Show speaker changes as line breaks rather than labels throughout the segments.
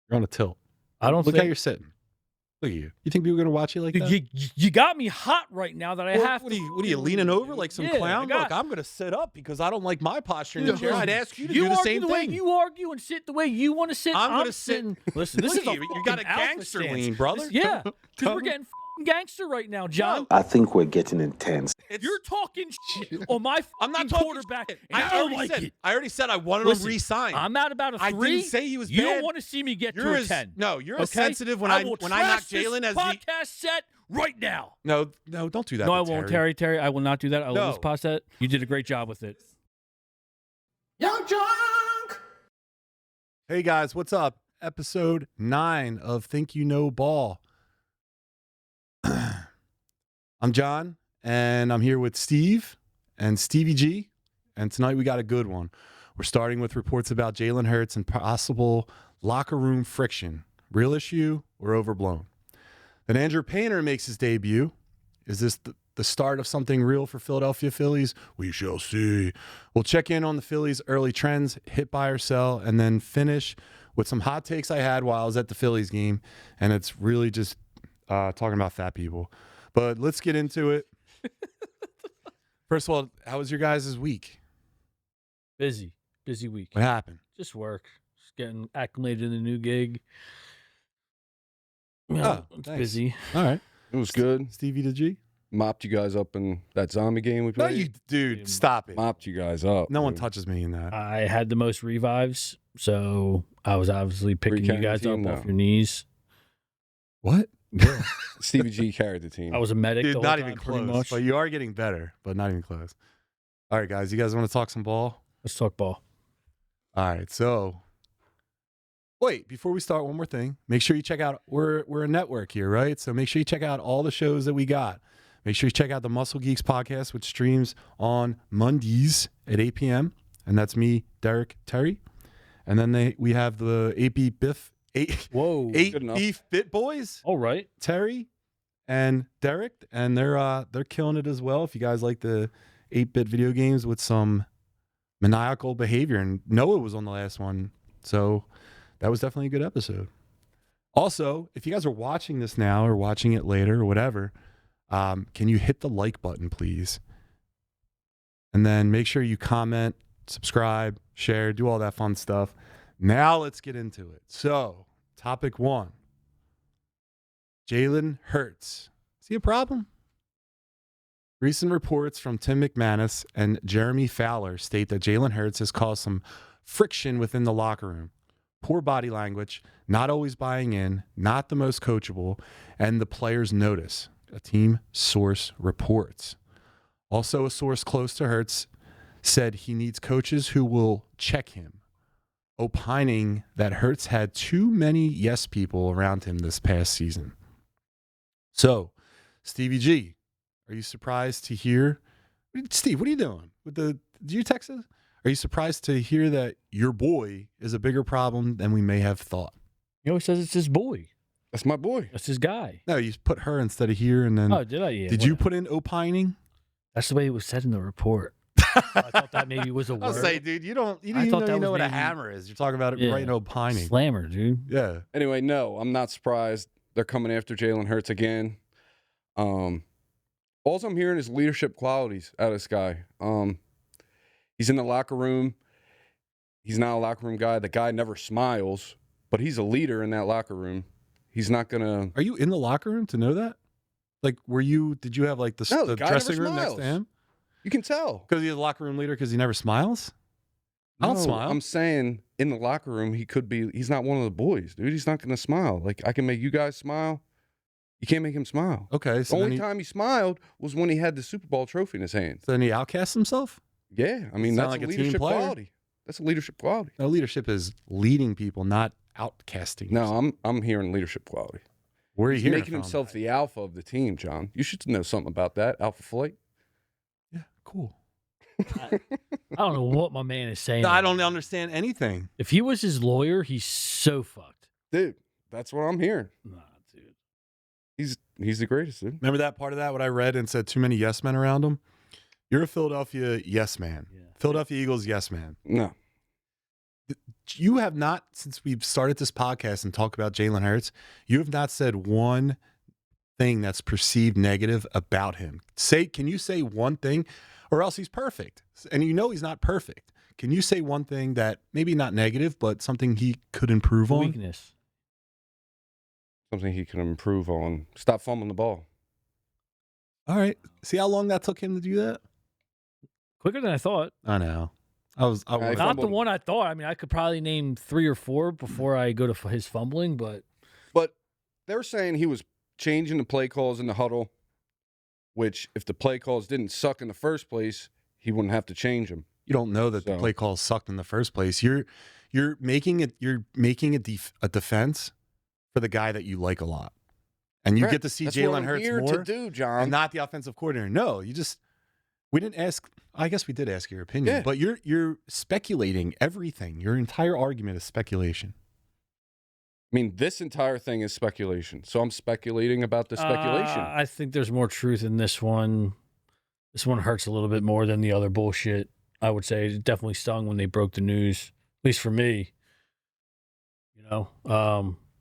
You're on a tilt.
I don't
Look
think...
how you're sitting. Look at you. You think people are going to watch you like that?
You got me hot right now that I have
what
to.
What are you leaning over like some clown?
Look,
I'm going to sit up because I don't like my posture in the chair. I'd ask you to do the same
thing.
thing.
You argue and sit the way you want to sit.
I'm going to sit.
Listen, this is
you got a gangster lean, brother.
Yeah, because we're getting gangster right now, John.
I think we're getting intense.
You're talking shit on my
I'm not
quarterback.
I already said I wanted him re-signed.
I'm at about a 3.
I didn't say he was bad.
You don't want to see me get to a 10.
No, you're as sensitive when I knock Jalen as
podcast set right now.
No, don't do that.
No, I won't, Terry. I will not do that. I will just pause that. You did a great job with it.
Young Junk!
Hey guys, what's up? Episode 9 of Think You Know Ball. I'm John, and I'm here with Steve and Stevie G, and tonight we got a good one. We're starting with reports about Jalen Hurts and possible locker room friction. Real issue or overblown? Then Andrew Painter makes his debut. Is this the start of something real for Philadelphia Phillies? We shall see. We'll check in on the Phillies' early trends, hit, buy, or sell, and then finish with some hot takes I had while I was at the Phillies game, and it's really just talking about fat people. But let's get into it. First of all, how was your guys' week?
Busy week.
What happened?
Just work. Just getting acclimated in the new gig. It's busy.
All right.
It was good.
Stevie the G?
Mopped you guys up in that zombie game we played.
No, dude, stop it.
Mopped you guys up.
No one touches me in that.
I had the most revives, so I was obviously picking you guys up off your knees.
What?
Yeah.
Stevie G carried the team.
I was a medic.
Dude,
the whole
not
time,
even
pretty
close.
much.
But you are getting better, but not even close. All right, guys, you guys want to talk some ball?
Let's talk ball.
All right, so wait, before we start, one more thing. Make sure you check out, we're a network here, right? So make sure you check out all the shows that we got. Make sure you check out the Muscle Geeks podcast, which streams on Mondays at 8 p.m. And that's me, Derek, Terry. And then we have the 8 Beef Bit Boys.
All right.
Terry and Derek, and they're killing it as well. If you guys like the 8-bit video games with some maniacal behavior, and Noah was on the last one, so that was definitely a good episode. Also, if you guys are watching this now or watching it later or whatever, can you hit the like button, please? And then make sure you comment, subscribe, share, do all that fun stuff. Now let's get into it. So, topic 1. Jalen Hurts. Is he a problem? Recent reports from Tim McManus and Jeremy Fowler state that Jalen Hurts has caused some friction within the locker room. Poor body language, not always buying in, not the most coachable, and the players notice, a team source reports. Also, a source close to Hurts said he needs coaches who will check him, opining that Hurts had too many yes people around him this past season. So, Stevie G, are you surprised to hear? Steve, what are you doing? Did you text us? Are you surprised to hear that your boy is a bigger problem than we may have thought?
He always says it's his boy.
That's my boy.
That's his guy.
No, you put her instead of here, and then.
Oh, did I? Yeah.
Did you put in opining?
That's the way it was said in the report. I thought that maybe was a word.
I'll say, dude, you don't even know what a hammer is. You're talking about it right in opining.
Slammer, dude.
Yeah.
Anyway, no, I'm not surprised. They're coming after Jalen Hurts again. All I'm hearing is leadership qualities out of this guy. He's in the locker room. He's not a locker room guy. The guy never smiles, but he's a leader in that locker room. He's not going to...
Are you in the locker room to know that? Like, did you have like the dressing room next to him?
You can tell.
Because he's a locker room leader because he never smiles? I don't smile.
I'm saying in the locker room, he's not one of the boys, dude. He's not going to smile. Like, I can make you guys smile. You can't make him smile.
Okay.
So the only time he smiled was when he had the Super Bowl trophy in his hand.
So then he outcasts himself?
Yeah. I mean, that's
like
a
team
leadership
player?
quality. That's a leadership quality.
No, leadership is leading people, not outcasting.
No, I'm hearing leadership quality.
Where are you
He's
hearing
making
from?
himself the alpha of the team, John. You should know something about that. Alpha flight.
Yeah, cool.
I don't know what my man is saying.
No, I don't understand anything.
If he was his lawyer, he's so fucked.
Dude, that's what I'm hearing.
Nah, dude.
He's the greatest, dude.
Remember that part of that, what I read and said too many yes men around him? You're a Philadelphia yes man.
Yeah.
Philadelphia Eagles yes man.
No.
you have not, since we've started this podcast and talked about Jalen Hurts, you have not said one thing that's perceived negative about him. Can you say one thing, or else he's perfect? And you know he's not perfect. Can you say one thing that maybe not negative, but something he could improve on?
Weakness.
Something he can improve on. Stop fumbling the ball.
All right. See how long that took him to do that?
Quicker than I thought.
I know. I was
Not the one I thought. I mean, I could probably name 3 or 4 before I go to his fumbling, but
they're saying he was changing the play calls in the huddle, which if the play calls didn't suck in the first place, he wouldn't have to change them.
You don't know that the play calls sucked in the first place. You're making a defense for the guy that you like a lot, and you get to see Jalen Hurts more,
to do, John,
and not the offensive coordinator. No, we didn't ask. I guess we did ask your opinion, but you're speculating everything. Your entire argument is speculation.
I mean, this entire thing is speculation. So I'm speculating about the speculation.
I think there's more truth in this one. This one hurts a little bit more than the other bullshit. I would say it definitely stung when they broke the news, at least for me.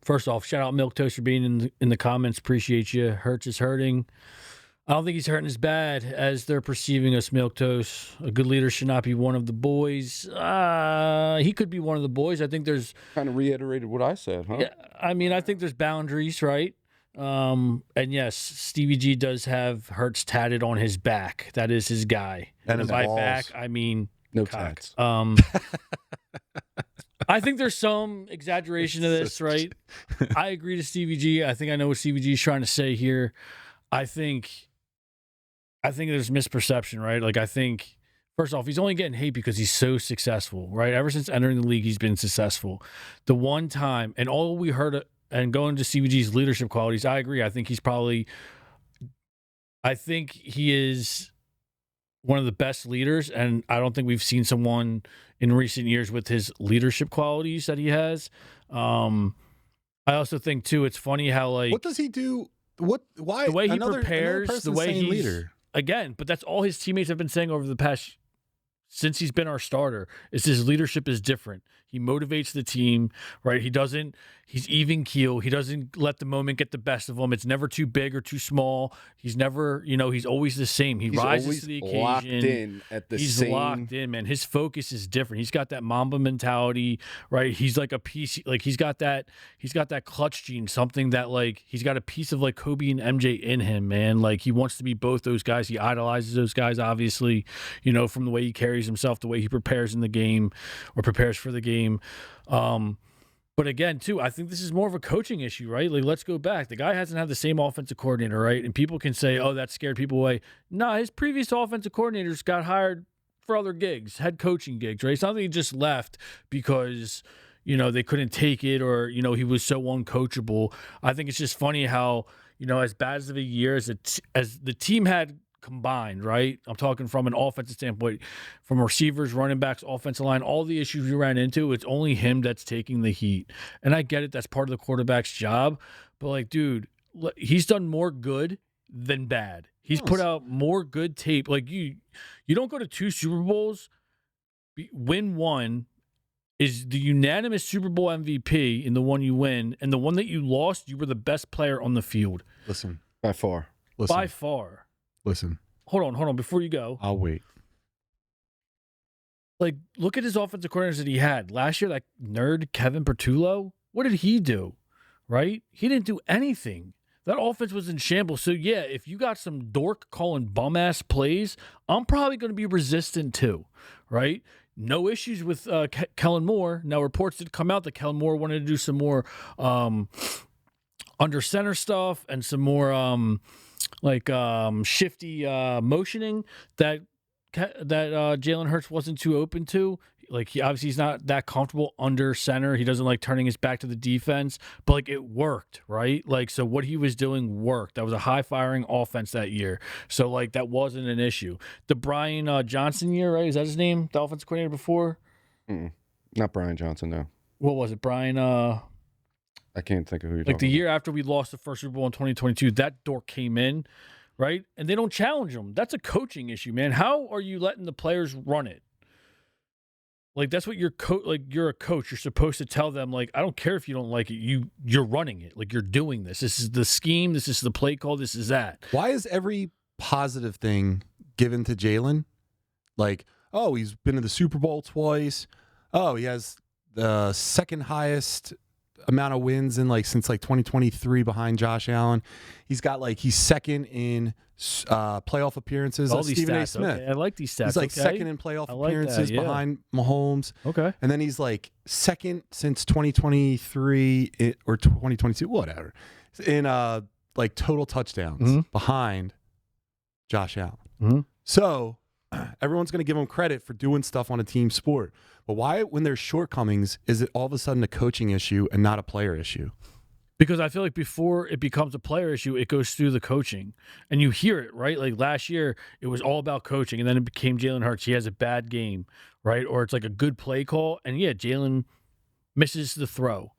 First off, shout out Milk Toast for being in the comments. Appreciate you. Hurts is hurting. I don't think he's hurting as bad as they're perceiving us, Milk Toast. A good leader should not be one of the boys. He could be one of the boys. I think there's...
Kind of reiterated what I said, huh?
Yeah, I mean, I think there's boundaries, right? And yes, Stevie G does have Hurts tatted on his back. That is his guy.
And his
by
balls.
back, I mean...
No
cock.
tats.
I think there's some exaggeration to this, right? I agree to Stevie G. I think I know what Stevie G is trying to say here. I think there's misperception, right? Like, I think, first off, he's only getting hate because he's so successful, right? Ever since entering the league, he's been successful. The one time, and all we heard, and going to Stevie G's leadership qualities, I agree. I think he is one of the best leaders, and I don't think we've seen someone in recent years with his leadership qualities that he has. I also think, too, it's funny how, like...
What does he do? Why?
The way he prepares, the way he's...
leader.
Again, but that's all his teammates have been saying over the past, since he's been our starter, is his leadership is different. He motivates the team, right? He's even keel. He doesn't let the moment get the best of him. It's never too big or too small. He's never, he's always the same. He's rises to the occasion.
Locked in at the
he's
same.
Locked in, man. His focus is different. He's got that Mamba mentality, right? He's like a piece, like he's got that clutch gene, something that like he's got a piece of like Kobe and MJ in him, man. Like he wants to be both those guys. He idolizes those guys, obviously, from the way he carries himself, the way he prepares in the game or prepares for the game. But again, too, I think this is more of a coaching issue, right? Like, let's go back. The guy hasn't had the same offensive coordinator, right? And people can say, oh, that scared people away. Nah, his previous offensive coordinators got hired for other gigs, head coaching gigs, right? It's not that he just left because, they couldn't take it or, he was so uncoachable. I think it's just funny how, as bad of a year as the team had combined, right? I'm talking from an offensive standpoint, from receivers, running backs, offensive line, all the issues we ran into, it's only him that's taking the heat. And I get it, that's part of the quarterback's job, but like, dude, he's done more good than bad. He's put out more good tape. Like you don't go to 2 Super Bowls, win one, is the unanimous Super Bowl MVP in the one you win, and the one that you lost, you were the best player on the field.
Listen.
By far.
By far.
Listen.
Hold on. Before you go.
I'll wait.
Like, look at his offensive coordinators that he had. Last year, that nerd, Kevin Pertullo, what did he do? Right? He didn't do anything. That offense was in shambles. So, yeah, if you got some dork calling bum-ass plays, I'm probably going to be resistant too, right? No issues with Kellen Moore. Now, reports did come out that Kellen Moore wanted to do some more under center stuff and some more shifty motioning that Jalen Hurts wasn't too open to. Like, he's not that comfortable under center. He doesn't like turning his back to the defense, but like it worked, right? Like, so what he was doing worked. That was a high firing offense that year. So like that wasn't an issue. The Brian Johnson year, right? Is that his name? The offensive coordinator before?
Not Brian Johnson, no.
What was it? Brian,
I can't think of who you're talking
like the year after we lost the first Super Bowl in 2022, that dork came in, right? And they don't challenge him. That's a coaching issue, man. How are you letting the players run it? Like that's what you're you're a coach. You're supposed to tell them like, I don't care if you don't like it. You're running it. Like you're doing this. This is the scheme. This is the play call. This is that.
Why is every positive thing given to Jalen? Like, oh, he's been to the Super Bowl twice. Oh, he has the second highest amount of wins in since 2023 behind Josh Allen. He's got he's second in playoff appearances.
All these
Stephen A.
stats.
Smith.
Okay. I like these stats.
He's second in playoff appearances behind Mahomes.
Okay.
And then he's second since 2023 or 2022, whatever, in total touchdowns behind Josh Allen.
Mm-hmm.
So everyone's going to give him credit for doing stuff on a team sport. But why, when there's shortcomings, is it all of a sudden a coaching issue and not a player issue?
Because I feel like before it becomes a player issue, it goes through the coaching. And you hear it, right? Like last year, it was all about coaching. And then it became Jalen Hurts. He has a bad game, right? Or it's like a good play call. And yeah, Jalen misses the throw,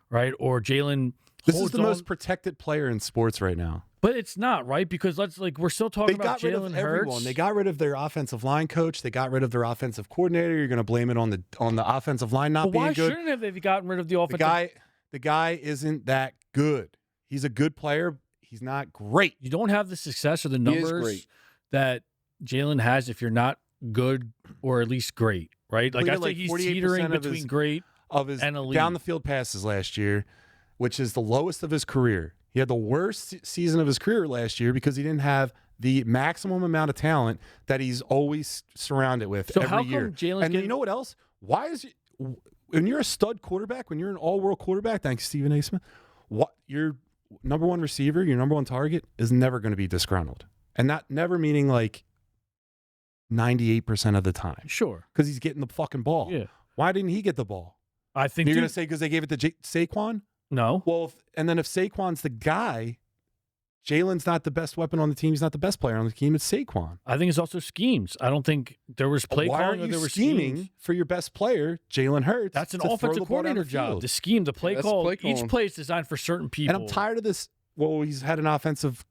right? Or Jalen
This
holds
is the
on.
most protected player in sports right now.
But it's not, right? Because we're still talking about
They got rid
Jalen
of
Hurts.
everyone. They got rid of their offensive line coach. They got rid of their offensive coordinator. You're going to blame it on the offensive line not
But
being
why
good.
shouldn't have they gotten rid of the offensive?
The guy isn't that good. He's a good player. He's not great.
You don't have the success or the
He is
numbers
great.
that Jalen has if you're not good or at least great, right? Like I
Completed,
think
like,
he's
48%
teetering
of
between
his-
great
Of his
and elite.
down the field passes last year, which is the lowest of his career. He had the worst season of his career last year because he didn't have the maximum amount of talent that he's always surrounded with
So
every
how
year.
come Jalen's
And
getting-
you know what else? Why is when you're a stud quarterback, when you're an all-world quarterback, thanks Stephen A. Smith, what your number one receiver, your number one target is never going to be disgruntled. And not never meaning 98% of the time.
Sure.
Because he's getting the fucking ball.
Yeah.
Why didn't he get the ball?
I think
You're going to say because they gave it to Saquon?
no.
Well, and then if Saquon's the guy, Jalen's not the best weapon on the team. He's not the best player on the team. It's Saquon.
I think it's also schemes. I don't think there was play
Why
calling
aren't
or
you
there were
scheming
schemes.
for your best player, Jalen Hurts?
That's an
to throw
offensive
the ball down
coordinator
the
job.
field?
The scheme, the play
That's
call.
play
Each
calling.
play is designed for certain people.
And I'm tired of this. Well, he's had an offensive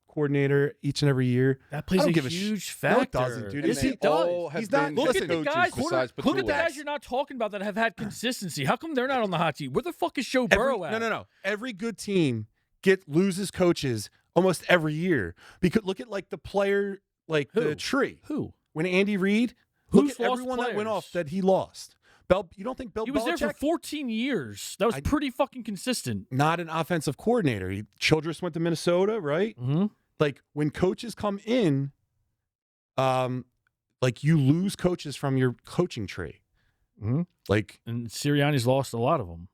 coordinator each and every year.
That plays
I don't
a
give a
huge
sh-
factor.
No, it doesn't, dude.
And
Yes,
they
he does.
all have
He's not.
been
Look
head
at the
coaches
guys.
besides
Look at the
Petula.
guys you're not talking about that have had consistency. How come they're not on the hot seat? Where the fuck is Joe Burrow at?
No. Every good team loses coaches almost every year. Because look at the player, the
Who?
tree.
Who?
When Andy Reid,
Who's
look at
lost
everyone that went
players?
off that he lost. You don't think Bill
He was there for
Belichick?
14 years. That was pretty fucking consistent.
Not an offensive coordinator. Childress went to Minnesota, right?
Mm-hmm.
When coaches come in, you lose coaches from your coaching tree.
Mm-hmm.
And
Sirianni's lost a lot of them.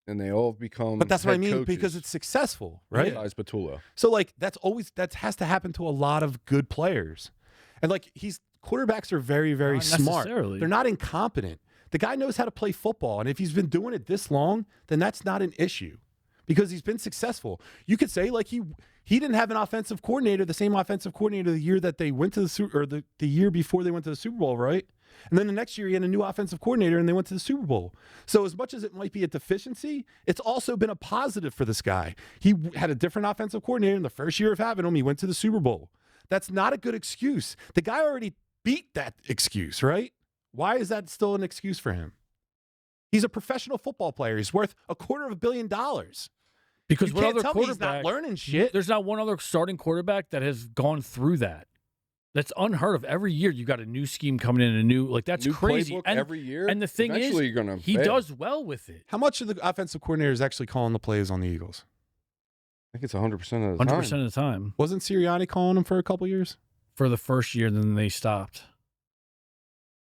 And they all become
but that's what I
head
mean
coaches
because it's successful, right?
besides Petula.
So that has to happen to a lot of good players. And quarterbacks are very, very
Not
smart.
necessarily.
They're not incompetent. The guy knows how to play football. And if he's been doing it this long, then that's not an issue because he's been successful. You could say he didn't have an offensive coordinator, the same offensive coordinator the year that they went to the year before they went to the Super Bowl, right? And then the next year he had a new offensive coordinator and they went to the Super Bowl. So as much as it might be a deficiency, it's also been a positive for this guy. He had a different offensive coordinator in the first year of having him. He went to the Super Bowl. That's not a good excuse. The guy already beat that excuse, right? Why is that still an excuse for him? He's a professional football player. He's worth $250 million.
Because
You
what
can't
other
tell me he's
quarterback?
not learning shit.
There's not one other starting quarterback that has gone through that. That's unheard of. Every year you got a new scheme coming in, that's
New
crazy.
playbook
And
every year.
and the thing
Eventually
is,
you're gonna
he
fail.
does well with it.
How much of the offensive coordinator is actually calling the plays on the Eagles?
I think it's 100% of the
100%
time.
of the time
Wasn't Sirianni calling him for a couple years?
for the first year, then they stopped.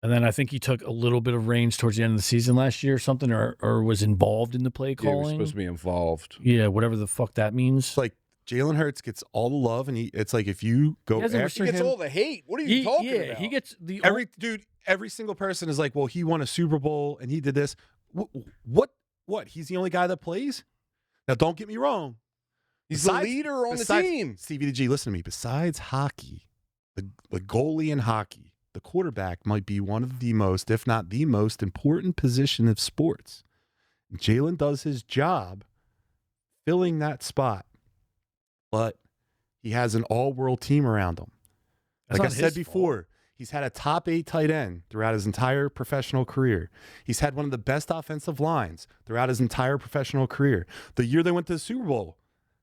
And then I think he took a little bit of reins towards the end of the season last year or something, or was involved in the play
Yeah, he
calling.
was supposed to be involved.
Yeah, whatever the fuck that means.
It's like Jalen Hurts gets all the love, and it's like if you go
He hasn't
after
He gets
him,
all the hate. What are you talking about?
he gets the
every single person is like, well, he won a Super Bowl and he did this. What? He's the only guy that plays? Now, don't get me wrong.
He's the leader on the team.
Stevie G, listen to me. Besides hockey, the goalie in hockey, the quarterback might be one of the most, if not the most important position of sports. Jalen does his job filling that spot, but he has an all-world team around him.
That's
Like I
not
said
his
before, He's had a top 8 tight end throughout his entire professional career. He's had one of the best offensive lines throughout his entire professional career. The year they went to the Super Bowl,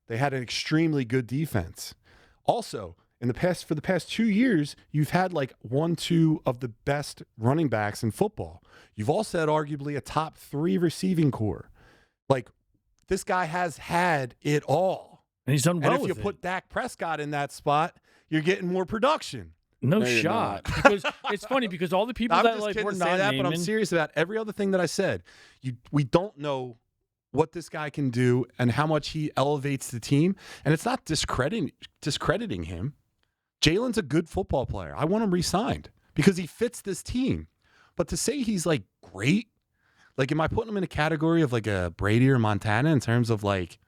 they had an extremely good defense. Also, for the past 2 years, you've had like 1-2 of the best running backs in football. You've also had arguably a top 3 receiving core. Like, this guy has had it all.
And he's done well
And if you
with
put
it.
Dak Prescott in that spot, you're getting more production.
No
you're
shot. Because it's funny because all the people
I'm
that
just
like
kidding
we're
to
not
say that,
naming,
but I'm serious about every other thing that I said. We don't know what this guy can do and how much he elevates the team. And it's not discrediting him. Jalen's a good football player. I want him re-signed because he fits this team. But to say he's like great, like, am I putting him in a category of like a Brady or Montana in terms of like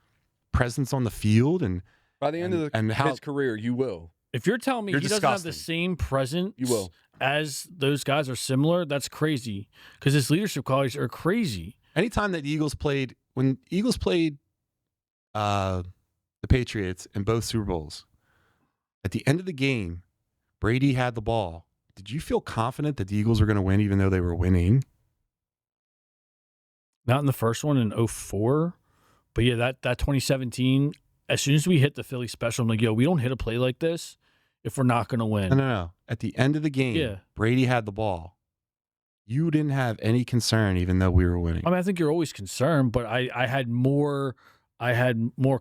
presence on the field? And
By the end of his career, you will.
if you're telling me
You're
he doesn't have the
disgusting.
same presence
You will.
as those guys are similar, that's crazy. Because his leadership qualities are crazy.
anytime that the Eagles played, when Eagles played the Patriots in both Super Bowls, at the end of the game, Brady had the ball. Did you feel confident that the Eagles were going to win even though they were winning?
Not in the first one in 04. But yeah, that 2017, as soon as we hit the Philly special, I'm like, yo, we don't hit a play like this if we're not going to win.
No. At the end of the game,
Yeah.
Brady had the ball. You didn't have any concern even though we were winning.
I mean, I think you're always concerned, but I had more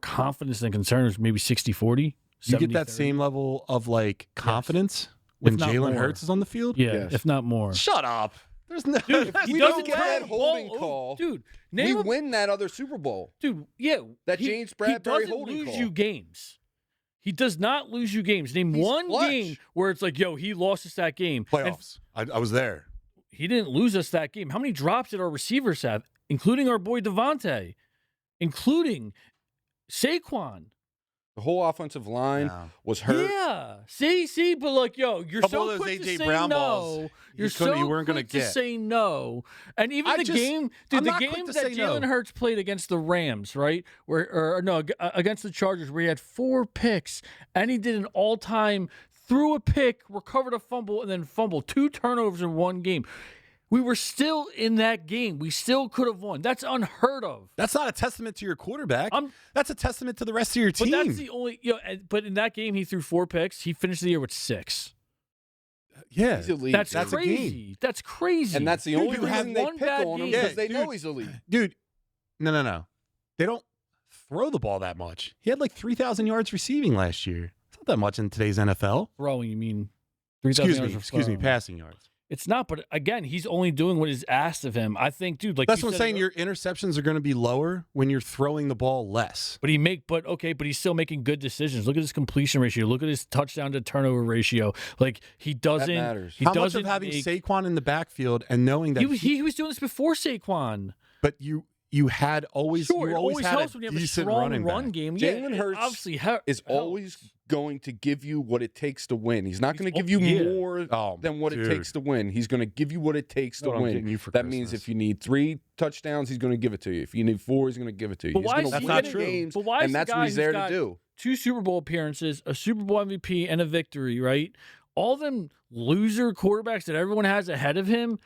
confidence than concern. It was maybe 60-40.
You get that
70-30.
same level of like confidence when
If not
Jalen
more.
Hurts is on the field?
Yeah,
Yes.
if not more.
Shut up. There's no
Dude,
there's
he
we
no
doesn't
get
way.
that
turn
holding
the ball
call.
over. Dude,
We
name a-
win that other Super Bowl.
Dude, yeah.
That
he-
James Bradbury
he doesn't
holding
lose
call.
you games. He does not lose you games. Name
He's
one
clutch.
game where it's like, yo, he lost us that game. And
Playoffs. I was there.
he didn't lose us that game. How many drops did our receivers have, including our boy Devontae, including Saquon?
The whole offensive line
No.
was hurt.
Yeah. See, but like, yo, you're
Couple
so
of those
quick to
A.J.
say
Brown
no.
balls,
You're
you couldn't-
so
you weren't gonna
quick to
get.
say no. And even
I
the
just-
game, dude,
I'm
the
not quick
game
to
that
say no.
Jalen Hurts played against the Rams, right? Against the Chargers, where he had 4 picks, and he did an all-time threw a pick, recovered a fumble, and then fumbled. 2 turnovers in one game. We were still in that game. We still could have won. That's unheard of.
That's not a testament to your quarterback.
I'm-
That's a testament to the rest of your
But
team.
that's the only, but in that game, he threw 4 picks. He finished the year with 6.
yeah.
He's elite.
That's
That's a
crazy.
game.
That's crazy.
And that's the
Dude,
only
you had
reason they
one
pick
bad
on him
game.
because they know
dude.
he's elite.
Dude, no. They don't throw the ball that much. He had like 3,000 yards receiving last year. It's not that much in today's NFL.
Throwing, you mean 3,000 yards of
Excuse me,
throwing.
passing yards.
It's not, but again, he's only doing what is asked of him. I think, dude, like
That's
you
what I'm
said
saying. Your interceptions are going to be lower when you're throwing the ball less.
But he's still making good decisions. Look at his completion ratio. Look at his touchdown to turnover ratio. Like he doesn't.
matters.
He
How much
doesn't
of having
make,
Saquon in the backfield and knowing that
he was doing this before Saquon.
but you had always
Sure,
you
it
always
always
had
helps
a
when you have a
decent
strong
running
run
back.
game.
Jalen
it
Hurts
obviously
is always going to give you what it takes to win. He's not going to give you
yeah.
more than what
dude.
it takes to win. He's going to give you what it takes to
What I'm
win.
getting you for
That means
Christmas.
if you need 3 touchdowns, he's going to give it to you. If you need 4, he's going to give it to you.
But
He's
why
going
is
to
he
win
getting-
games,
but why is
and
the
that's
guy
what he's there
who's
to
got
do.
2 Super Bowl appearances, a Super Bowl MVP, and a victory, right? All them loser quarterbacks that everyone has ahead of him,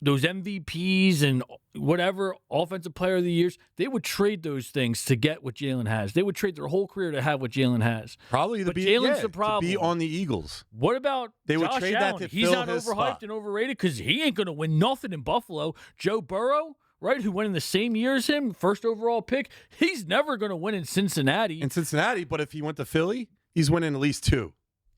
those MVPs and whatever offensive player of the years, they would trade those things to get what Jalen has. They would trade their whole career to have what Jalen has.
Probably
But Jalen's the problem.
to be on the Eagles.
What about
They would
Josh
trade that
Allen?
to
He's
fill
not
his
overhyped
spot.
and overrated because he ain't going to win nothing in Buffalo. Joe Burrow, right, who went in the same year as him, first overall pick, he's never going to win in Cincinnati.
In Cincinnati, but if he went to Philly, he's winning at least 2.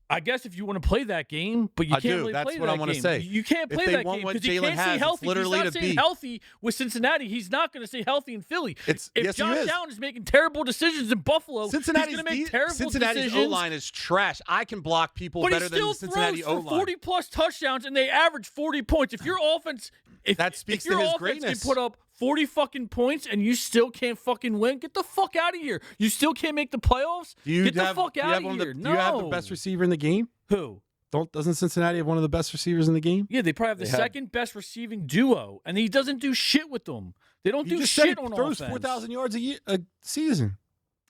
I guess if you want to play that game, but you
I
can't
do.
really
That's
play
what
that
I wanna
game.
say.
You can't
If
play
they
that
want
game
what
because he
Jalen
can't
has,
stay
it's
healthy.
literally
He's not
to
staying
beat.
healthy with Cincinnati. He's not going to stay healthy in Philly.
It's
If
yes, he
Josh
is.
Allen is making terrible decisions in Buffalo,
Cincinnati's
he's going to make terrible
Cincinnati's
decisions.
O-line is trash. I can block people
But he
better than
still
the Cincinnati
throws for
O-line.
40-plus touchdowns, and they average 40 points. If your offense,
That speaks
if your
to his
offense
greatness.
can put up 40 fucking points and you still can't fucking win, get the fuck out of here. You still can't make the playoffs?
Do you
Get the
have,
fuck
do you
out
have
of
one of
here.
the,
No.
Do you have the best receiver in the game?
Who?
Doesn't Cincinnati have one of the best receivers in the game?
Yeah, they probably have the
They have-
second best receiving duo, and he doesn't do shit with them. They don't
You
do
just said
shit
he
on
throws
offense.
4,000 yards a season.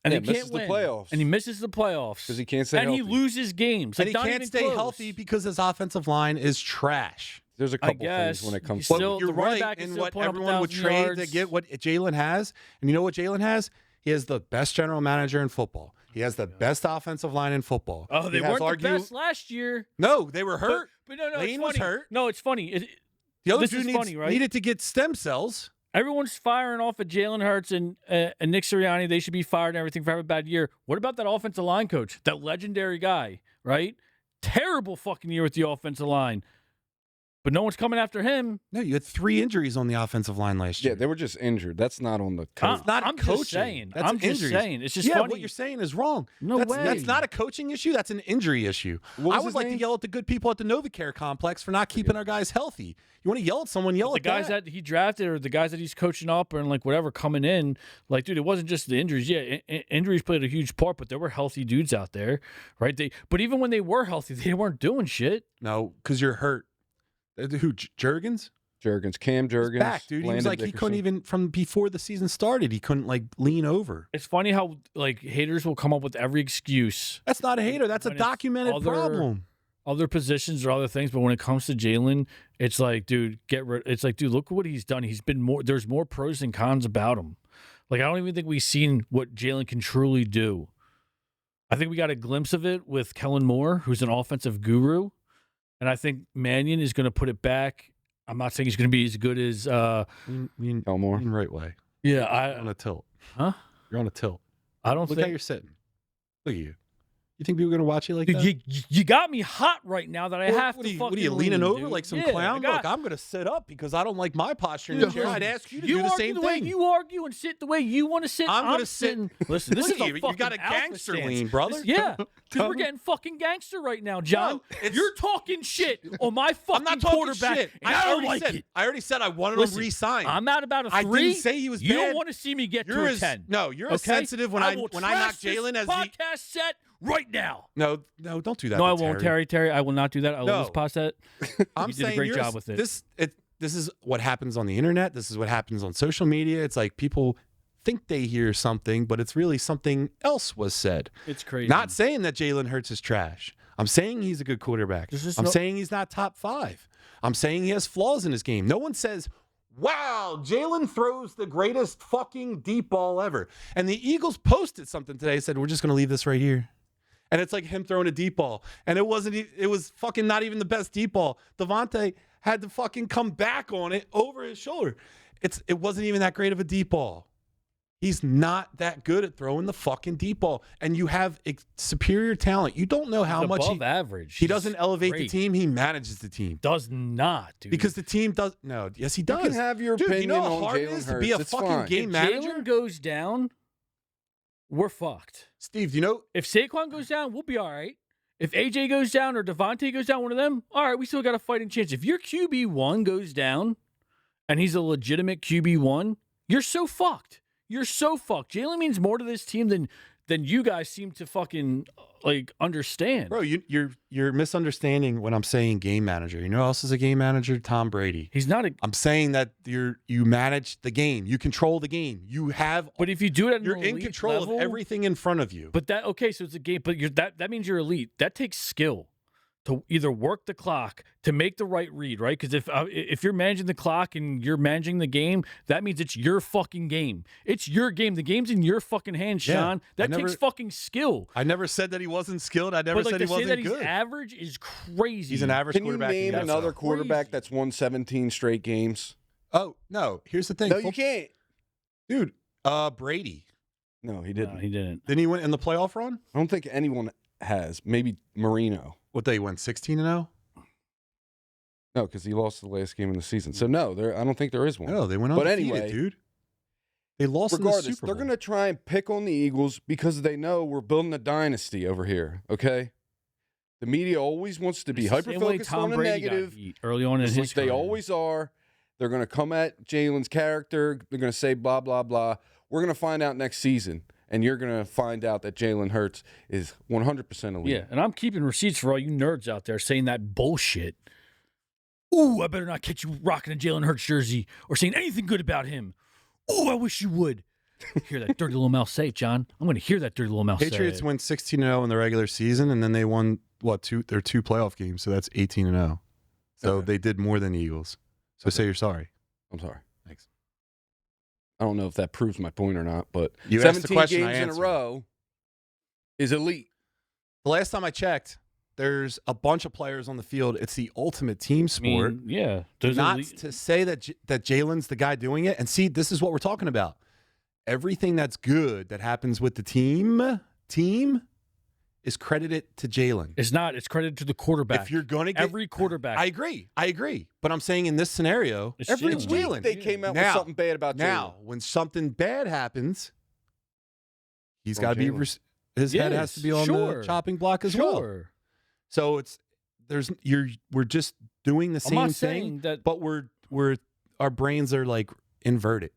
And
Yeah,
he can't
misses the
win.
playoffs.
And he misses the playoffs.
Because he can't stay
and
healthy.
he loses games.
And
Like,
he
not
can't
even
stay
close.
healthy because his offensive line is trash.
There's a
I
couple
guess
things when it comes
he's
to
still-
You're
the running
right
back is
in
still
what
putting up
everyone would
1,000
trade to
yards.
get what Jalen has. And you know what Jalen has? He has the best general manager in football. He has the best offensive line in football.
Oh, they
He has
weren't the best last year.
No, they were hurt.
But no,
Lane
it's
was
funny.
hurt.
No, it's funny.
The other
this
dude
is funny, right?
needed to get stem cells.
Everyone's firing off at Jalen Hurts and Nick Sirianni. They should be fired and everything for having a bad year. What about that offensive line coach, that legendary guy, right? Terrible fucking year with the offensive line. But no one's coming after him.
No, you had 3 injuries on the offensive line last year.
Yeah, they were just injured. That's not on the coach.
not
I'm
coaching.
just saying.
That's
I'm just
injuries.
saying. It's just
yeah,
funny.
what you're saying is wrong.
No
that's,
way.
That's not a coaching issue. That's an injury issue.
What
I
was
would
his
like
name?
to yell at the good people at the NovaCare complex for not keeping our guys healthy. You want to yell at someone, yell
the
at
guys that he drafted or the guys that he's coaching up or like whatever coming in, like, dude, it wasn't just the injuries. Yeah, injuries played a huge part, but there were healthy dudes out there, right? But even when they were healthy, they weren't doing shit.
No, because you're hurt. Who, Juergens?
Cam
He's
Jurgens.
back, dude. He was
Landon
like, he
Dickerson.
couldn't even, from before the season started, he couldn't like lean over.
It's funny how like haters will come up with every excuse.
That's not a hater. That's a
When it's
documented
other-
problem.
Other positions or other things, but when it comes to Jalen, it's like, dude, get rid. It's like, dude, look what he's done. He's been more. There's more pros and cons about him. Like, I don't even think we've seen what Jalen can truly do. I think we got a glimpse of it with Kellen Moore, who's an offensive guru, and I think Mannion is going to put it back. I'm not saying he's going to be as good as.
Elmore.
In the right way.
Yeah,
You're on a tilt.
Huh?
You're on a tilt.
I don't
Look how
think.
you're sitting. Look at you. You think people are going to watch you like
Dude,
that?
you got me hot right now that I have
What
to
are you,
fucking
what are you leaning
lean,
over
dude.
like some
Yeah, I
clown?
got-
Look, I'm going to sit up because I don't like my posture in the chair. I'd ask you to do the
argue
same
the way
thing.
you argue and sit the way you want to sit.
I'm gonna
sitting.
sit-
Listen, this
Look
is
at
a
you. You
fucking
got a
alpha
gangster
stance.
lean, brother.
Yeah, because we're getting fucking gangster right now, John.
No, it's-
You're talking shit on my
I'm
fucking
not talking
quarterback,
shit.
and I don't
already
like
said,
it.
I already said I wanted
Listen,
him re-signed.
I'm at about a
I
3.
didn't say he was
You
bad.
don't want to see me get
You're
to a
as
10.
no, you're
okay?
as sensitive when I
will
knock
trash
Jalen
this
as the
podcast set right now.
no, don't do that.
No, I
to
won't,
Terry.
Terry. I will not do that. I
No.
love this podcast.
I'm
You did a
saying
great
you're
job
as-
with it.
This is what happens on the internet. This is what happens on social media. It's like people think they hear something, but it's really something else was said.
It's crazy.
Not saying that Jalen Hurts is trash. I'm saying he's a good quarterback.
There's just
I'm
no-
saying he's not top 5. I'm saying he has flaws in his game. No one says, wow, Jalen throws the greatest fucking deep ball ever. And the Eagles posted something today, said, we're just going to leave this right here. And it's like him throwing a deep ball. And it was fucking not even the best deep ball. Devontae had to fucking come back on it over his shoulder. It wasn't even that great of a deep ball. He's not that good at throwing the fucking deep ball. And you have superior talent. You don't know how
He's
much
above average.
he
He's
doesn't elevate the
great.
team. He manages the team.
Does not, dude.
Because the team does. No, yes, he
You
does.
can have your
Dude,
opinion
you know how
on
hard it
Jalen
is to be a
Hurts. It's
fucking
fine.
game
if
manager?
Jalen goes down, we're fucked.
Steve, do you know?
If Saquon goes down, we'll be all right. If AJ goes down or Devontae goes down, one of them, all right, we still got a fighting chance. If your QB1 goes down and he's a legitimate QB1, you're so fucked. You're so fucked. Jalen means more to this team than you guys seem to fucking like understand.
Bro, you're misunderstanding when I'm saying game manager. You know who else is a game manager? Tom Brady.
He's not a.
I'm saying that you manage the game. You control the game. You have.
But if you do it at
You're
an
in
elite
control
level,
of everything in front of you.
But that okay, so it's a game. But that means you're elite. That takes skill to either work the clock to make the right read, right? Because if you're managing the clock and you're managing the game, that means it's your fucking game. It's your game. The game's in your fucking hands,
Yeah,
Sean. That takes fucking skill.
I never said that he wasn't skilled. I never
But like
said
to
he
say
wasn't
that he's
good.
average is crazy.
He's an average
Can you
quarterback. in
name
the NFL.
another quarterback
Crazy.
that's won 17 straight games?
Oh no! Here's the thing,
No, you can't.
dude. Brady.
No, he
No,
didn't.
he didn't.
Didn't he win in the playoff run?
I don't think anyone has. Maybe Marino.
What they went 16-0?
No, because he lost the last game of the season. So no, I don't think there is one.
No, they went
But
undefeated,
anyway,
dude. They lost in the
Regardless,
Super
they're
Bowl.
going to try and pick on the Eagles because they know we're building a dynasty over here. Okay, the media always wants to be
It's the
hyper
same way
focused
Tom
on the
Brady got
negative.
heat early on in
Just
his
like they
career.
always are. They're going to come at Jalen's character. They're going to say blah blah blah. We're going to find out next season, and you're going to find out that Jalen Hurts is 100% elite.
Yeah, and I'm keeping receipts for all you nerds out there saying that bullshit. Ooh, I better not catch you rocking a Jalen Hurts jersey or saying anything good about him. Ooh, I wish you would. Hear that dirty little mouth say it, John. I'm going to hear that dirty little mouth
Patriots
say it.
went 16-0 in the regular season, and then they won their two playoff games, so that's 18-0. So
Okay.
they did more than the Eagles. So say you're sorry.
I'm sorry.
Thanks.
I don't know if that proves my point or not, but
You asked the
17
question, I
games in a
answered.
row is elite.
The last time I checked, there's a bunch of players on the field. It's the ultimate team sport.
Yeah. There's
Not to say that that Jalen's the guy doing it. And see, this is what we're talking about. Everything that's good that happens with the team is credited to Jalen.
It's not. It's credited to the quarterback.
If you're going to get
every quarterback.
I agree. But I'm saying in this scenario,
It's
it's Jalen.
They came out with
Now-
something bad about
Now, when something bad happens, he's got to be
Jalen.
his head
Yes,
has to be on
sure.
the chopping block as well.
Sure.
So we're just doing the
I'm not
same
saying
thing,
that.
but our brains are like inverted,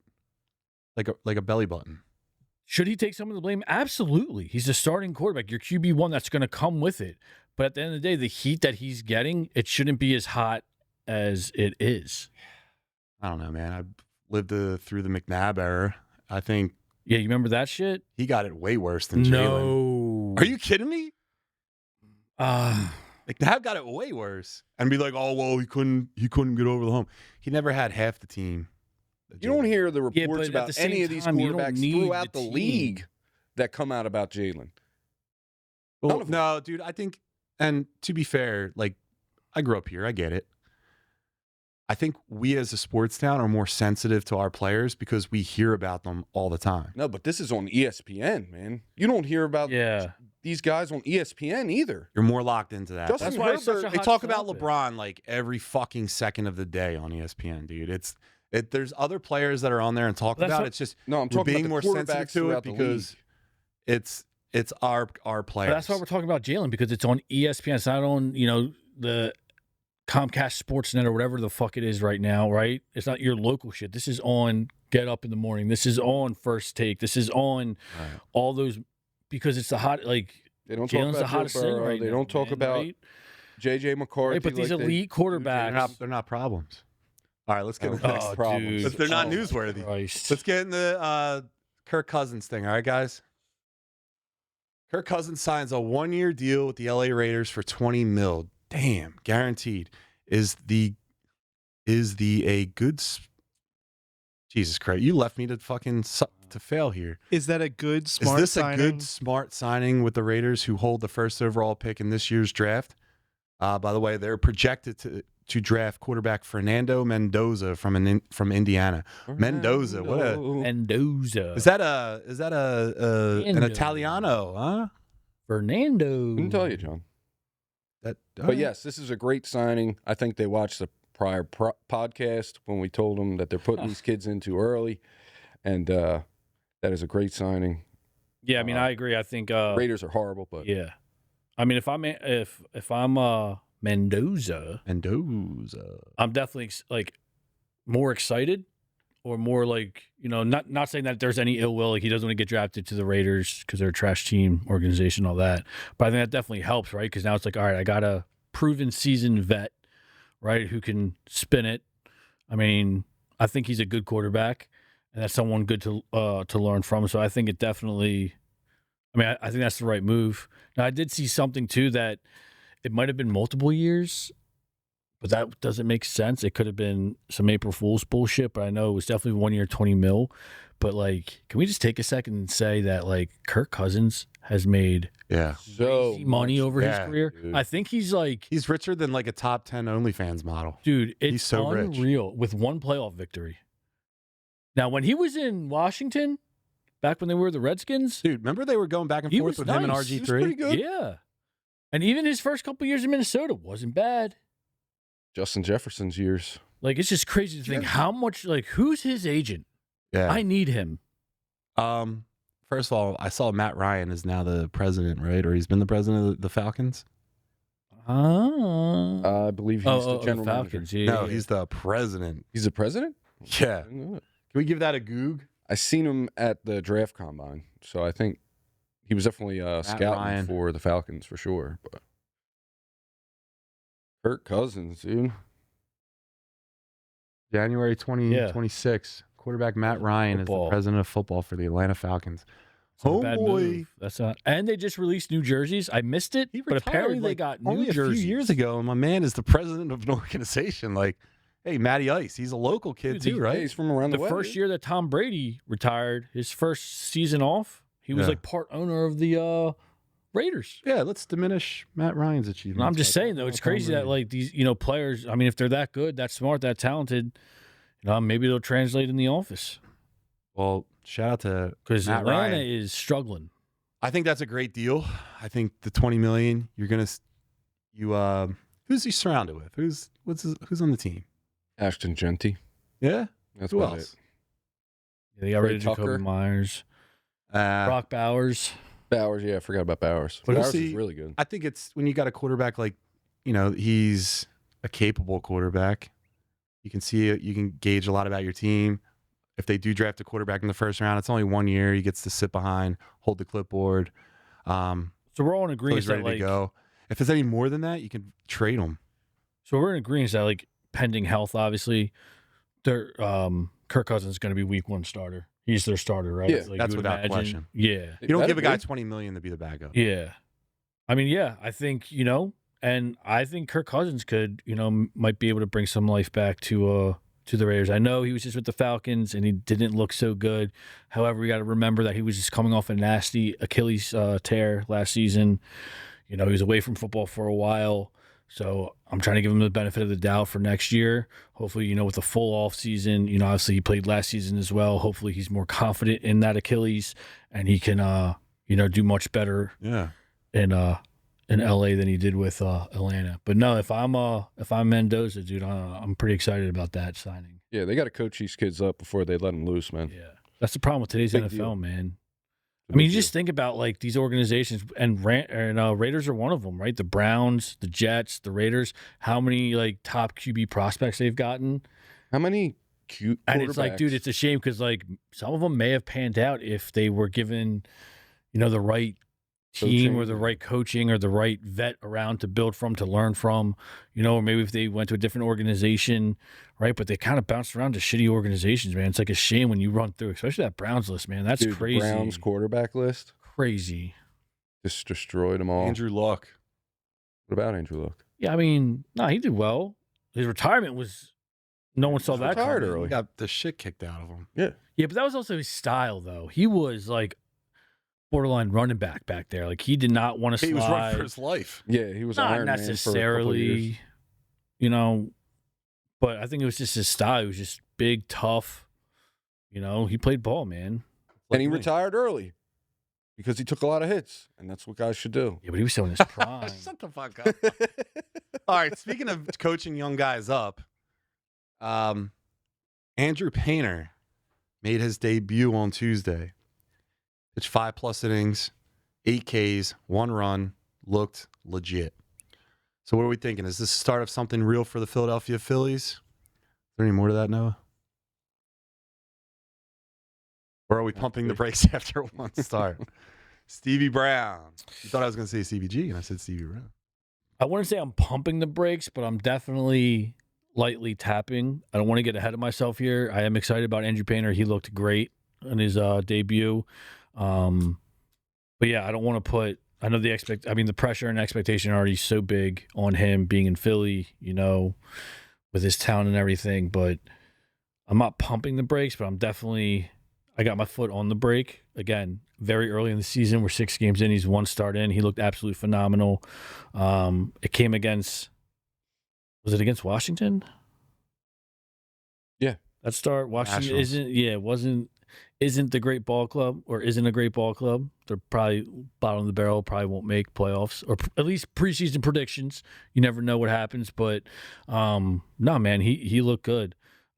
like a belly button.
Should he take some of the blame? Absolutely. He's the starting quarterback. Your QB1, that's going to come with it. But at the end of the day, the heat that he's getting, it shouldn't be as hot as it is.
I don't know, man. I lived through the McNabb era. I think
Yeah, you remember that shit?
he got it way worse than Jalen.
No.
Are you kidding me?
Ah.
McNabb got it way worse. And be like, oh well, he couldn't get over the hump. He never had half the team. that
You don't
Jalen
hear the
Yeah,
reports
but at
about
the same
any of these
time, you don't
quarterbacks
need
throughout
the
the
team.
league that come out about Jalen.
Well,
None of them.
no, dude, I think, and to be fair, like, I grew up here. I get it. I think we as a sports town are more sensitive to our players because we hear about them all the time.
No, but this is on ESPN, man. You don't hear about
Yeah.
these guys on ESPN either.
You're more locked into that.
Justin
That's why it's such a
Herbert-
They
hot
talk about
topic.
LeBron like every fucking second of the day on ESPN, dude. There's other players that are on there and talk
That's
about
what-
it. It's just
No, I'm
we're
talking
being
about
more
the
sensitive
quarterbacks
to it
throughout the
because
league.
it's our players.
But that's why we're talking about Jalen, because it's on ESPN. It's not on, the Comcast Sportsnet or whatever the fuck it is right now, right? It's not your local shit. This is on Get Up in the Morning. This is on First Take. This is on
Right.
all those, because it's the hot, like,
They don't talk
Jalen's the
about Joe
hottest thing
Burrow.
right
They
now,
don't talk
man,
about
right?
JJ McCarthy.
Right, but these
like they
elite
do
quarterbacks.
They're not problems. All right, let's get
Oh,
into the next
oh,
problem.
dude.
They're not
Oh,
newsworthy.
Christ.
Let's get into the Kirk Cousins thing. All right, guys. Kirk Cousins signs a 1-year deal with the LA Raiders for $20 million. Damn, guaranteed. Is a good? Jesus Christ, you left me to to fail here.
Is that a good, smart
Is this
signing?
a good, smart signing with the Raiders, who hold the first overall pick in this year's draft? By the way, they're projected to draft quarterback Fernando Mendoza from Indiana. Mendoza, what a
Mendoza.
is that an
Fernando.
Italiano, huh?
Fernando.
Couldn't tell you, John.
That,
But yes, this is a great signing. I think they watched the prior podcast when we told them that they're putting these kids in too early, and that is a great signing.
Yeah, I mean, I agree. I think
Raiders are horrible, but
yeah. I mean, if I'm Mendoza, I'm definitely like more excited, or more like, not saying that there's any ill will, like he doesn't want to get drafted to the Raiders because they're a trash team organization, all that. But I think that definitely helps, right? Because now it's like, all right, I got a proven seasoned vet, right, who can spin it. I mean, I think he's a good quarterback, and that's someone good to learn from. So I think it definitely. I mean, I think that's the right move. Now, I did see something too that it might have been multiple years, but that doesn't make sense. It could have been some April Fool's bullshit, but I know it was definitely 1 year, $20 million. But like, can we just take a second and say that like Kirk Cousins has made
so
crazy money over his
Yeah,
career?
dude.
I think he's like,
he's richer than like a top 10 OnlyFans model.
dude, it's
He's so rich.
unreal with one playoff victory. Now, when he was in Washington, back when they were the Redskins,
Dude, remember they were going back and
He
forth
was
with him and
nice.
He was
RG3?
pretty good.
yeah. And even his first couple years in Minnesota wasn't bad.
Justin Jefferson's years.
Like, it's just crazy to think how much, like, who's his agent?
Yeah.
I need him.
First of all, I saw Matt Ryan is now the president, right? Or he's been the president of the Falcons?
Ah.
I believe he's the general manager.
Falcons. Yeah,
No,
yeah.
he's the president.
He's the president?
Yeah.
I didn't know that.
Can we give that a goog?
I seen him at the draft combine, so I think he was definitely scouting
Ryan.
for the Falcons for sure. But Kirk Cousins, dude.
January 2026. Quarterback Matt Ryan is the
Football.
president of football for the Atlanta Falcons.
It's not a bad
Homeboy.
move. That's not. And they just released new jerseys. I missed it,
He
but apparently
retired,
they
like,
got new
only
jerseys
a few years ago, and my man is the president of an organization. Like, hey, Matty Ice, he's a local kid
Dude,
too,
Yeah,
right?
he's from around the,
The
way.
first year that Tom Brady retired, his first season off, he was
Yeah.
like part owner of the Raiders.
Yeah, let's diminish Matt Ryan's achievements.
And I'm just
by
saying
talking
though, it's
about Tom
crazy that
Brady.
like these players. I mean, if they're that good, that smart, that talented, maybe they'll translate in the office
Well, shout out to
because
Matt
Atlanta
Ryan.
is struggling.
I think that's a great deal. I think the $20 million you're gonna who's he surrounded with? Who's on the team?
Ashton Genty.
Yeah,
That's
who
about
else?
it.
Yeah, they got
Trey
rid of Jacoby
Tucker.
Myers,
Uh,
Brock Bowers.
Bowers, yeah, I forgot about Bowers.
But we'll
Bowers
see.
is really good.
I think it's when you got a quarterback like, he's a capable quarterback. You can see it. You can gauge a lot about your team. If they do draft a quarterback in the first round, it's only 1 year. He gets to sit behind, hold the clipboard.
So we're all in
So
agreement
he's
that
ready to
like,
go. If it's any more than that, you can trade him.
so we're in agreement that like pending health, obviously, their Kirk Cousins is going to be week 1 starter. He's their starter, right?
Yeah,
Like,
that's
you would
without
imagine.
question.
Yeah.
You don't
Better
give a guy
be.
$20 million to be the backup.
Yeah. I mean, yeah, I think, and I think Kirk Cousins could, might be able to bring some life back to the Raiders. I know he was just with the Falcons and he didn't look so good. However, we got to remember that he was just coming off a nasty Achilles tear last season. He was away from football for a while. So I'm trying to give him the benefit of the doubt for next year. Hopefully, with a full offseason, obviously he played last season as well. Hopefully he's more confident in that Achilles and he can, do much better
Yeah.
in LA than he did with Atlanta. But no, if I'm Mendoza, dude, I'm pretty excited about that signing.
Yeah, they got to coach these kids up before they let them loose, man.
Yeah, that's the problem with today's
Big
NFL,
deal.
man.
It's a
I mean,
big
you just think about like these organizations, and Raiders are one of them, right? The Browns, the Jets, the Raiders. How many like top QB prospects they've gotten?
deal. How many cute
And it's like, dude,
quarterbacks?
it's a shame because like some of them may have panned out if they were given, the right team or
Coaching.
the right coaching or the right vet around to build from, to learn from, or maybe if they went to a different organization, right? But they kind of bounced around to shitty organizations, man. It's like a shame when you run through, especially that Browns list, man. That's
Dude, the
crazy.
Browns quarterback list
Crazy.
just destroyed them all.
Andrew Luck.
What about Andrew Luck?
Yeah, I mean, no, he did well. His retirement was, no one saw
He's
that
retired
coming.
early.
He got the shit kicked out of him.
Yeah.
Yeah, but that was also his style, though. He was like borderline running back there. Like he did not want to
He was running
slide.
for his life.
Yeah, he was
Not
Iron Man for a couple of years.
necessarily, but I think it was just his style. He was just big, tough. He played ball, man.
And he
Like me.
retired early because he took a lot of hits, and that's what guys should do.
Yeah, but he was still in his prime.
Shut the fuck up. All right. Speaking of coaching young guys up, Andrew Painter made his debut on Tuesday. Pitched 5+ innings, 8 Ks, 1 run, looked legit. So what are we thinking? Is this the start of something real for the Philadelphia Phillies? Is there any more to that, Noah? Or are we pumping the brakes after one start? Stevie Brown. You thought I was going to say CBG, and I said Stevie Brown.
I wouldn't say I'm pumping the brakes, but I'm definitely lightly tapping. I don't want to get ahead of myself here. I am excited about Andrew Painter. He looked great in his debut. But yeah, I don't want to put. I know the pressure and expectation are already so big on him being in Philly, with his talent and everything. But I'm not pumping the brakes, but I'm definitely. I got my foot on the brake. Again, very early in the season. We're 6 games in. He's 1 start in. He looked absolutely phenomenal. It came against. Was it against Washington?
Yeah.
That start. Washington
Nationals.
isn't the great ball club, or isn't a great ball club. They're probably bottom of the barrel, probably won't make playoffs, or at least preseason predictions. You never know what happens, but no, man, he looked good.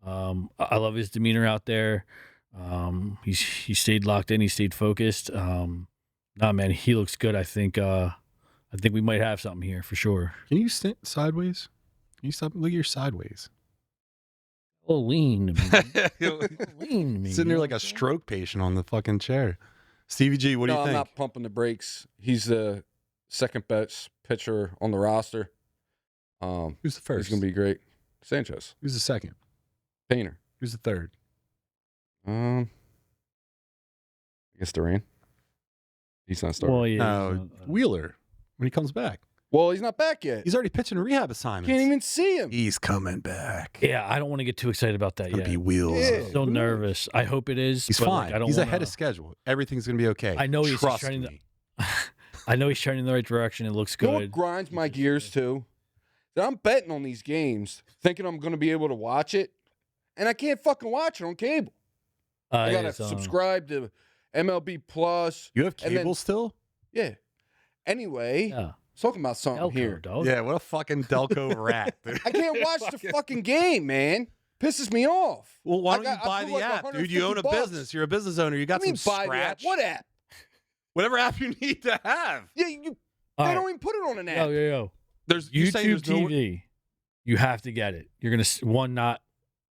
I love his demeanor out there. He stayed locked in, he stayed focused. No, man, he looks good. I think we might have something here for sure.
Can you sit sideways? Can you stop? Look at your sideways.
Oh, lean to me. Lean to me.
Sitting there like a stroke patient on the fucking chair. Stevie G, what do you
I'm
think?
not pumping the brakes. He's the second best pitcher on the roster.
Who's the first?
He's going to be great. Sanchez.
Who's the second?
Painter.
Who's the third?
I guess Duran. He's not starting.
Well, yeah.
No, Wheeler when he comes back.
Well, he's not back yet.
He's already pitching rehab assignments.
Can't even see him.
He's coming back.
Yeah, I don't want to get too excited about that
Gonna
yet.
be wheels.
Yeah.
So nervous. I hope it is.
He's
but,
fine.
Like, I don't
He's
wanna,
ahead of schedule. Everything's gonna be okay.
I know he's
Trust
trending.
me.
I know he's trending in the right direction. It looks
You know what
good.
grinds my gears too? That I'm betting on these games, thinking I'm going to be able to watch it, and I can't fucking watch it on cable. I gotta subscribe to MLB Plus.
You have
and then-
cable still?
Yeah. Anyway,
Yeah.
talking about something
Elko,
here.
dog.
Yeah, what a fucking Delco rat, dude.
I can't watch the fucking game, man. Pisses me off.
Well, why
I
don't
got-
you
I
buy
put
the
like
app, dude? You own a
$150.
business. You're a business owner. You got
What do
some
you mean buy the app?
scratch.
What app?
Whatever app you need to have.
Yeah, you.
All
They
right.
don't even put it on an app.
Yo.
There's you're saying
YouTube
there's no-
TV. You have to get it. You're gonna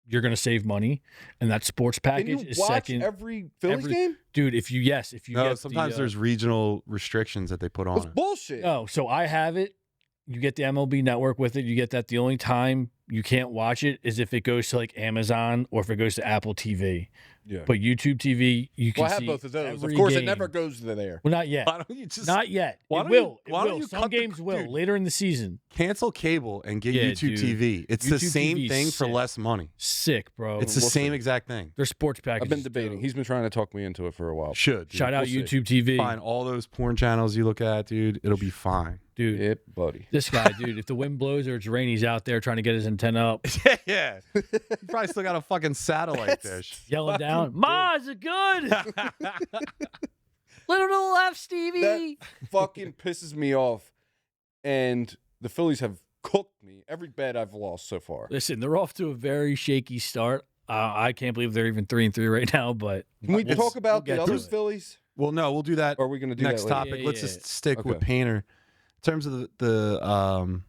you're gonna save money, and that sports
Can
package
you
is
watch
second.
every Phillies
every-
game?
Dude, if you
No,
get
sometimes
the,
there's regional restrictions that they put on
It's
it.
bullshit.
No, so I have it. You get the MLB network with it. You get that. The only time you can't watch it is if it goes to like Amazon or if it goes to Apple TV.
Yeah.
But YouTube TV, you can
Well, I have
see
both of those. Of
every
course, it
game.
never goes to there.
Well, not yet.
Why don't you just
Not yet.
why
It
don't you-
will. It
why don't
will.
you
Some
cut the-
games will
dude.
later in the season.
cancel cable and get
Yeah,
YouTube
dude.
TV? It's the
YouTube
same
TV 's
thing for
sick.
less money.
Sick, bro.
It's the
we'll
same
see.
exact thing.
Their sports package.
I've been debating. He's been trying to talk me into it for a while.
Should dude.
Shout out
We'll see.
YouTube TV,
Find all those porn channels you look at, dude. It'll be fine.
dude.
Yep, buddy.
This guy, dude. If the wind blows or it's rainy, he's out there trying to get his antenna up,
Yeah. You probably still got a fucking satellite dish.
yelling down, "Ma, is it good? Little to the left, Stevie."
Fucking pisses me off. And the Phillies have cooked me every bet I've lost so far.
Listen, they're off to a very shaky start. I can't believe they're even 3-3 right now. But
Can we
we'll-
talk about
we'll
the
get
other
to it.
Phillies?
Well, no, we'll do that
Or are we going to do
next
that later?
topic.
Yeah,
Let's
yeah.
just stick with
Okay.
Painter. In terms of the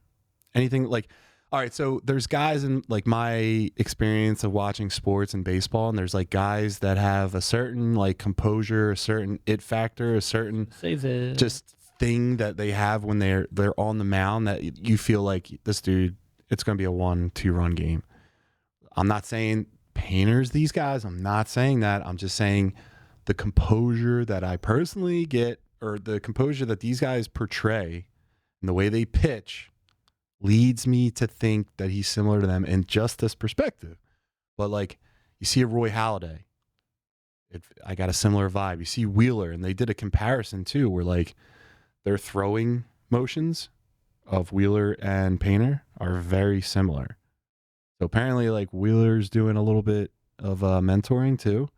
anything like, all right, so there's guys in like my experience of watching sports and baseball, and there's like guys that have a certain like composure, a certain it factor, a certain
Save it.
just thing that they have when they're on the mound that you feel like this dude, it's going to be a 1-2 run game. I'm not saying Painter's these guys. I'm not saying that. I'm just saying the composure that I personally get, or the composure that these guys portray and the way they pitch, leads me to think that he's similar to them in just this perspective. But like you see a Roy Halladay, I got a similar vibe. You see Wheeler, and they did a comparison too, where like their throwing motions of Wheeler and Painter are very similar. So apparently, like Wheeler's doing a little bit of mentoring too.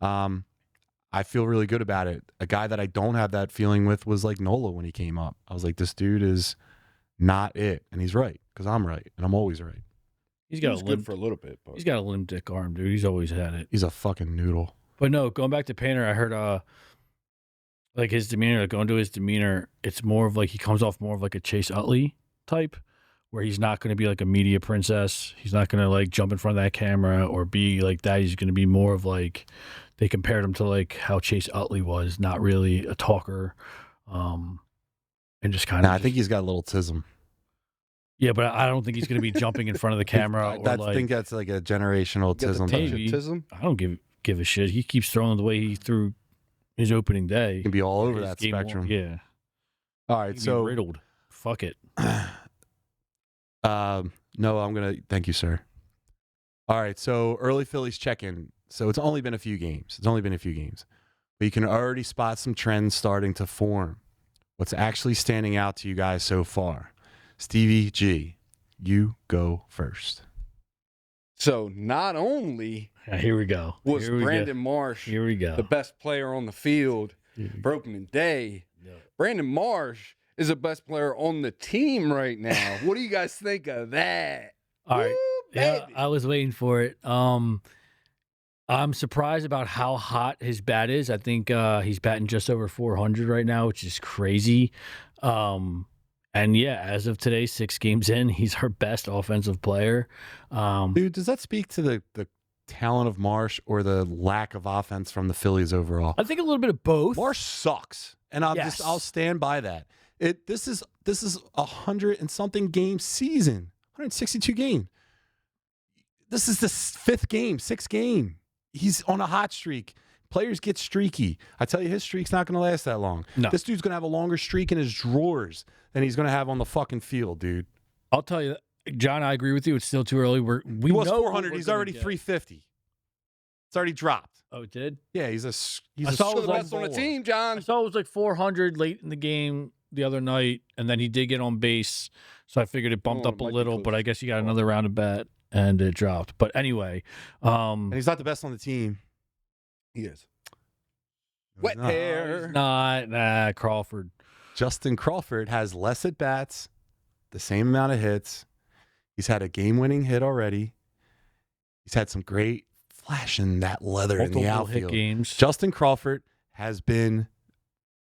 I feel really good about it. A guy that I don't have that feeling with was like Nola when he came up. I was like, this dude is not it, and he's right because I'm right, and I'm always right.
He's
He
got
was
a
good
limp.
for a little bit. But
He's got a limp dick arm, dude. He's always had it.
He's a fucking noodle.
But no, going back to Painter, I heard like his demeanor, like going to his demeanor, it's more of like he comes off more of like a Chase Utley type, where he's not going to be like a media princess. He's not going to like jump in front of that camera or be like that. He's going to be more of like, they compared him to like how Chase Utley was, not really a talker, and just kind of.
Nah, I think he's got a little tism.
Yeah, but I don't think he's going to be jumping in front of the camera. Or
I
like,
think that's like a generational
You got the
tism.
maybe.
Tism?
I don't give a shit. He keeps throwing the way he threw his opening day.
He can be all over
His
that
game one-
spectrum.
Yeah,
All
he
right,
can
so
be riddled. Fuck it.
no, I'm gonna thank you, sir. All right, so early Phillies check-in. So it's only been a few games. But you can already spot some trends starting to form. What's actually standing out to you guys so far? Stevie G, you go first.
So not only
Here we go.
was
Here we go.
Brandon Marsh
Here we go.
the best player on the field
Here we
for
go.
opening day,
Yeah.
Brandon Marsh is the best player on the team right now. What do you guys think of that?
All right.
Woo,
Yeah,
baby.
I was waiting for it. I'm surprised about how hot his bat is. I think he's batting just over 400 right now, which is crazy. And yeah, as of today, 6 games in, he's our best offensive player.
Dude, does that speak to the talent of Marsh or the lack of offense from the Phillies overall?
I think a little bit of both.
Marsh sucks, and I'll
Yes.
I'll stand by that. This is 100 and something game season, 162 game. This is the 5th game, 6th game. he's on a hot streak. Players get streaky. I tell you, his streak's not going to last that long.
No.
This dude's going to have a longer streak in his drawers than he's going to have on the fucking field, dude.
I'll tell you, John, I agree with you. It's still too early.
He was
know
400.
what
He's
we're
already
gonna get.
350. It's already dropped.
Oh, it did?
Yeah, he's
I
a
saw
Still
it
the
was like
best on the
bowler.
team,
I
John.
saw it was like 400 late in the game the other night, and then he did get on base, so I figured it bumped
Oh,
up a
might be
little,
close.
but I guess he got another round of bat, and it dropped. But anyway,
And he's not the best on the team.
He is.
He's
Wet
not.
hair.
Crawford.
Justin Crawford has less at bats, the same amount of hits. He's had a game-winning hit already. He's had some great flashing that leather in the
Multiple hit
outfield.
games.
Justin Crawford has been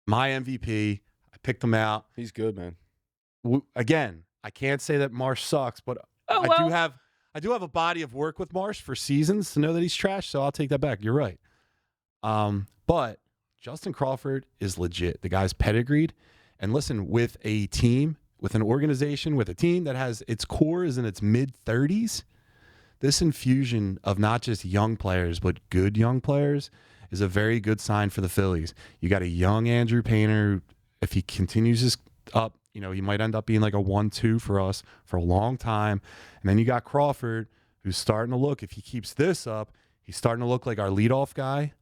my MVP. I picked him out.
He's good, man.
Again, I can't say that Marsh sucks, but
Oh,
I
well.
do have a body of work with Marsh for seasons to know that he's trash, so I'll take that back. You're right. But Justin Crawford is legit. The guy's pedigreed. And listen, with a team, with an organization, with a team that has its core is in its mid-30s, this infusion of not just young players, but good young players is a very good sign for the Phillies. You got a young Andrew Painter. If he continues this up, you know, he might end up being like a 1-2 for us for a long time. And then you got Crawford, who's starting to look, if he keeps this up, he's starting to look like our leadoff guy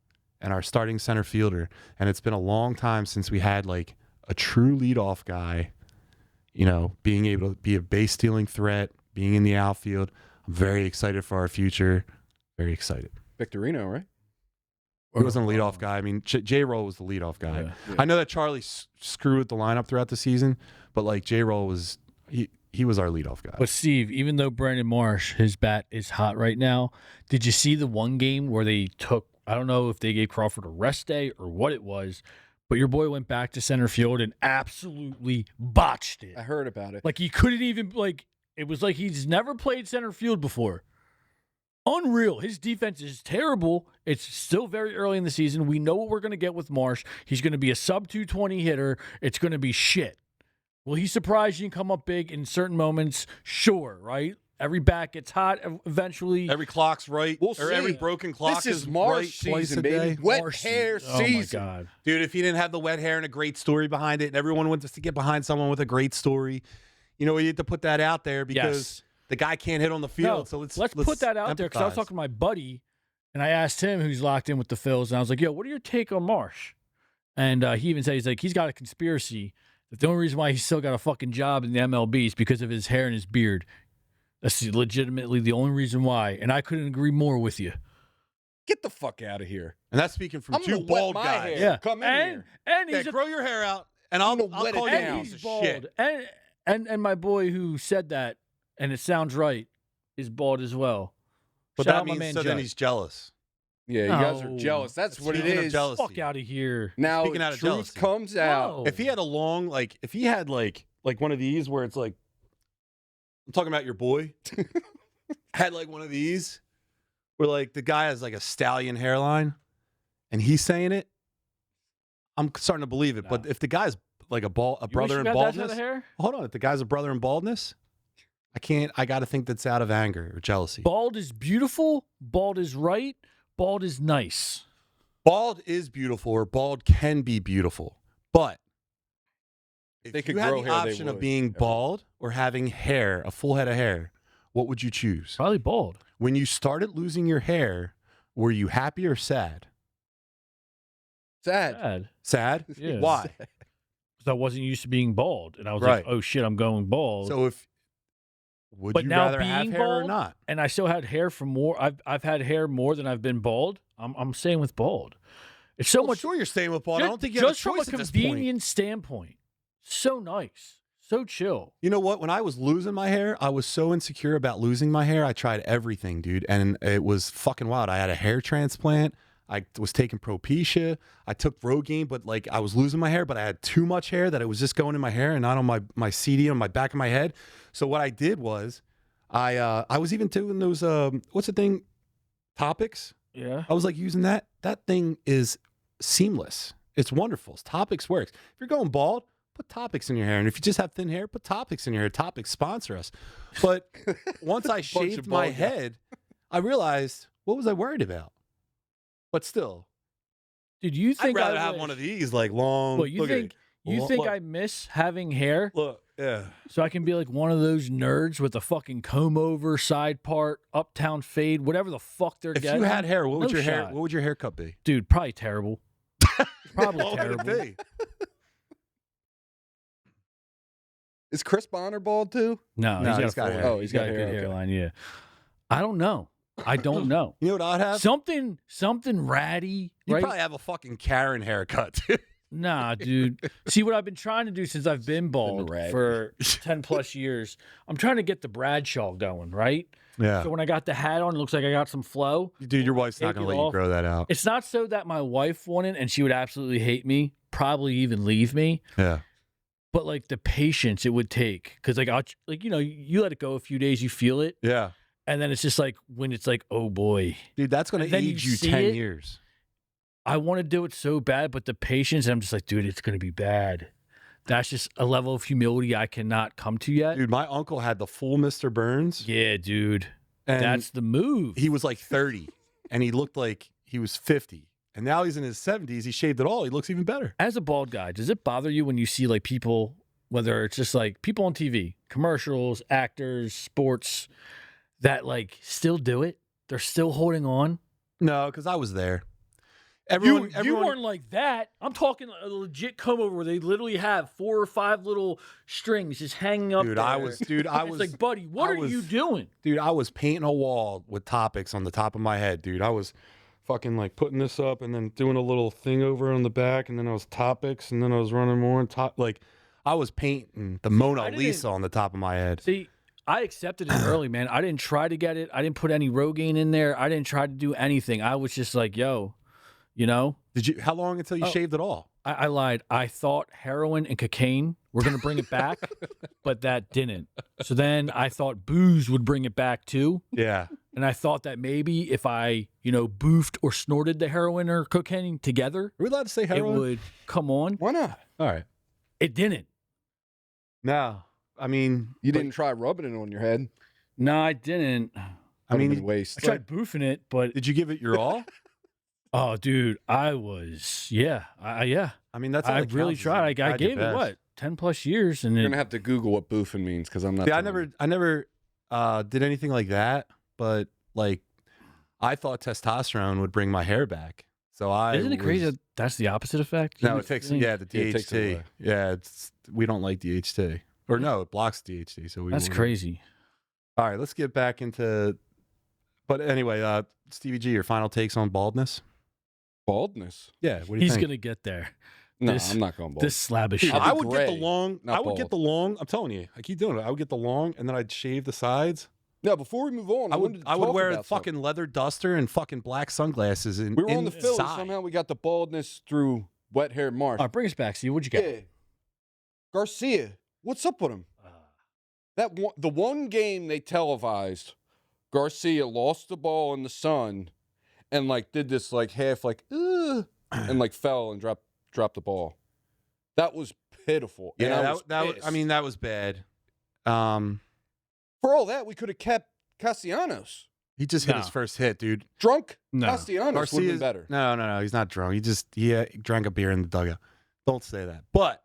and our starting center fielder. And it's been a long time since we had like a true leadoff guy, you know, being able to be a base stealing threat, being in the outfield. I'm very excited for our future. Very excited.
Victorino, right?
He wasn't a leadoff guy. I mean, J-Roll was the leadoff guy.
Yeah.
I know that Charlie screwed the lineup throughout the season, but like J-Roll was he was our leadoff guy.
But Steve, even though Brandon Marsh, his bat is hot right now, did you see the one game where they took, I don't know if they gave Crawford a rest day or what it was, but your boy went back to center field and absolutely botched it.
I heard about it.
Like he couldn't even, like, it was like he's never played center field before. Unreal. His defense is terrible. It's still very early in the season. We know what we're going to get with Marsh. He's going to be a sub 220 hitter. It's going to be shit. Will he surprise you and come up big in certain moments? Sure, right? Every bat gets hot eventually.
Every clock's right,
We'll
or every
see.
broken clock
This is
right
Marsh
twice
season,
a day.
baby. Wet
Marsh
hair
season.
season.
Oh, my God.
Dude, if he didn't have the wet hair and a great story behind it, and everyone wants to get behind someone with a great story, you know, we need to put that out there because
Yes.
the guy can't hit on the field.
No,
so let's
put that out there because I was
empathize.
talking to my buddy and I asked him who's locked in with the Phils and I was like, yo, what are your take on Marsh? And he even said, he's like, he's got a conspiracy. That the only reason why he's still got a fucking job in the MLB is because of his hair and his beard. That's legitimately the only reason why. And I couldn't agree more with you.
Get the fuck out of here.
And that's speaking from
I'm
two
gonna wet
bald
my
guys.
hair.
Yeah.
Come in
and,
here.
And
Yeah,
he's
grow your hair out, and I'll
gonna wet it
call you a
down.
piece
he's
of
bald.
shit.
And my boy who said that, and it sounds right, is bald as well.
But
Shout
that
out my
means
man
so then
Judd.
he's jealous.
Yeah, you guys are
No.
jealous. That's what it
Speaking of
is.
jealousy.
Fuck out of here.
Now,
Speaking out of
truth
jealousy.
comes out.
No.
If he had a long, like, if he had like one of these where it's like, I'm talking about your boy, had like one of these where like the guy has like a stallion hairline, and he's saying it, I'm starting to believe it. But
No.
if the guy's like a
You wish
brother
you
in
got that kind
baldness,
of hair?
hold on. If the guy's a brother in baldness, I got to think that's out of anger or jealousy.
Bald is beautiful. Bald is right. Bald is nice.
Bald is beautiful, or bald can be beautiful, but if
They could
you had
grow
the
hair, they
option of
would.
being
Yeah.
bald or having hair, a full head of hair, what would you choose?
Probably bald.
When you started losing your hair, were you happy or sad?
Sad.
Sad.
Sad?
Yeah.
Why?
Because I wasn't used to being bald. And I was
Right.
like, oh shit, I'm going bald.
So if would
But
you
now
rather have
being
hair or
bald,
not?
and I still had hair for more. I've had hair more than I've been bald. I'm staying with bald. It's so
Well,
much.
sure, you're staying with bald. I
ju-
don't think you have a
just from a
choice at this point.
convenience standpoint. So nice. So chill.
You know what? When I was losing my hair, I was so insecure about losing my hair. I tried everything, dude, and it was fucking wild. I had a hair transplant. I was taking Propecia. I took Rogaine, but like I was losing my hair, but I had too much hair that it was just going in my hair and not on my CD on my back of my head. So what I did was, I was even doing those what's the thing, Topics.
Yeah.
I was like using that. That thing is seamless. It's wonderful. Topics works. If you're going bald, put Topics in your hair. And if you just have thin hair, put Topics in your hair. Topics sponsor us. But once I
of
shaved my
bald guys.
head, I realized, what was I worried about? but still,
Dude, you
I'd
think
rather
I
have
wish-
one of these like long.
What, you
look at
think
it.
you think
Look.
I miss having hair?
Look, yeah.
So I can be like one of those nerds with a fucking comb over, side part, uptown fade, whatever the fuck they're
If
getting.
you had hair, what would
No
your hair?
shot.
What would your haircut be?
Dude, probably terrible. Probably
What would it
terrible.
be?
Is Chris Bonner bald too?
No,
No,
he's got
hair.
a
Oh,
full,
he's
he's got
got
a
hair,
good
okay.
hairline. Yeah, I don't know. I don't know.
You know what I'd have?
Something ratty,
You
right?
probably have a fucking Karen haircut. Dude.
Nah, dude. See, what I've been trying to do since I've been bald
ratty.
for 10 plus years, I'm trying to get the Bradshaw going, right?
Yeah.
So when I got the hat on, it looks like I got some flow.
Dude, your wife's not
Take
going
it
to let you
off.
grow that out.
It's not so that my wife wanted and she would absolutely hate me, probably even leave me,
Yeah.
but like the patience it would take. Because like, you let it go a few days, you feel it.
Yeah.
And then it's just like, when it's like, oh boy,
Dude, that's going
And
to
then you
age you
see
10
it.
years.
I want to do it so bad, but the patience, I'm just like, dude, it's going to be bad. That's just a level of humility I cannot come to yet.
Dude, my uncle had the full Mr. Burns.
Yeah, dude.
And
That's the move.
he was like 30 and he looked like he was 50. And now he's in his 70s. He shaved it all. He looks even better.
As a bald guy, does it bother you when you see like people, whether it's just like people on TV, commercials, actors, sports, that like still do it? They're still holding on.
No, because I was there.
You
Everyone,
weren't like that. I'm talking a legit comb over where they literally have 4 or 5 little strings just hanging up.
dude,
there.
I was
It's like, buddy, what
I
are you
was-
doing?
Dude, I was painting a wall with topics on the top of my head, dude. I was fucking like putting this up and then doing a little thing over on the back, and then I was topics, and then I was running more on top. Like, I was painting the Mona
didn't-
Lisa on the top of my head.
See, I accepted it early, man. I didn't try to get it. I didn't put any Rogaine in there. I didn't try to do anything. I was just like, yo, you know?
Did you? How long until you
Oh.
shaved it all?
I lied. I thought heroin and cocaine were going to bring it back, but that didn't. So then I thought booze would bring it back too.
Yeah.
And I thought that maybe if I, boofed or snorted the heroin or cocaine together,
Are we allowed to say heroin?
it would come on.
Why not?
All right.
It didn't.
No, I mean,
You
but-
didn't try rubbing it on your head.
No, I didn't.
I mean,
waste.
I tried boofing it, but
did you give it your all?
oh, dude, I was, yeah.
I mean, that's all
I
that
really
counts is
tried.
you
I
tried your
gave it
best.
what 10 plus years, and
You're
it,
gonna have to Google what boofing means because I'm not.
See, I
telling
never did anything like that, but like I thought testosterone would bring my hair back. So
isn't it crazy that that's the opposite effect?
No,
You
it takes
think-
the
Yeah, it takes it
DHT.
away.
Yeah, we don't like DHT. Or no, it blocks DHT. So we
That's
wouldn't.
crazy.
All right, let's get back into. But anyway, Stevie G, your final takes on baldness?
baldness.
Yeah, what do you
He's
think?
gonna get there.
No,
This-
I'm not going bald.
This slab of
Dude,
shit.
I'll
I
be
would get the
gray,
long.
not
I would get
bald.
the long. I'm telling you, I keep doing it. I would get the long, and then I'd shave the sides.
No, before we move on,
I
wanted
would.
to
I would
talk
wear a
about
fucking leather duster and fucking black sunglasses. And
something. We were on the Phillies.
inside.
Somehow we got the baldness through wet hair Marsh.
All right, bring us back, Steve. What'd you get?
Yeah. Garcia, what's up with him? The one game they televised, Garcia lost the ball in the sun, and like did this like half like and like fell and dropped the ball. That was pitiful. And
Yeah,
I was
I
pissed.
mean, that was bad.
For all that, we could have kept Castellanos.
He just hit
No.
his first hit, dude.
Drunk
No.
Castellanos would have been
Garcia's
better.
No, he's not drunk. He drank a beer in the dugout. Don't say that. But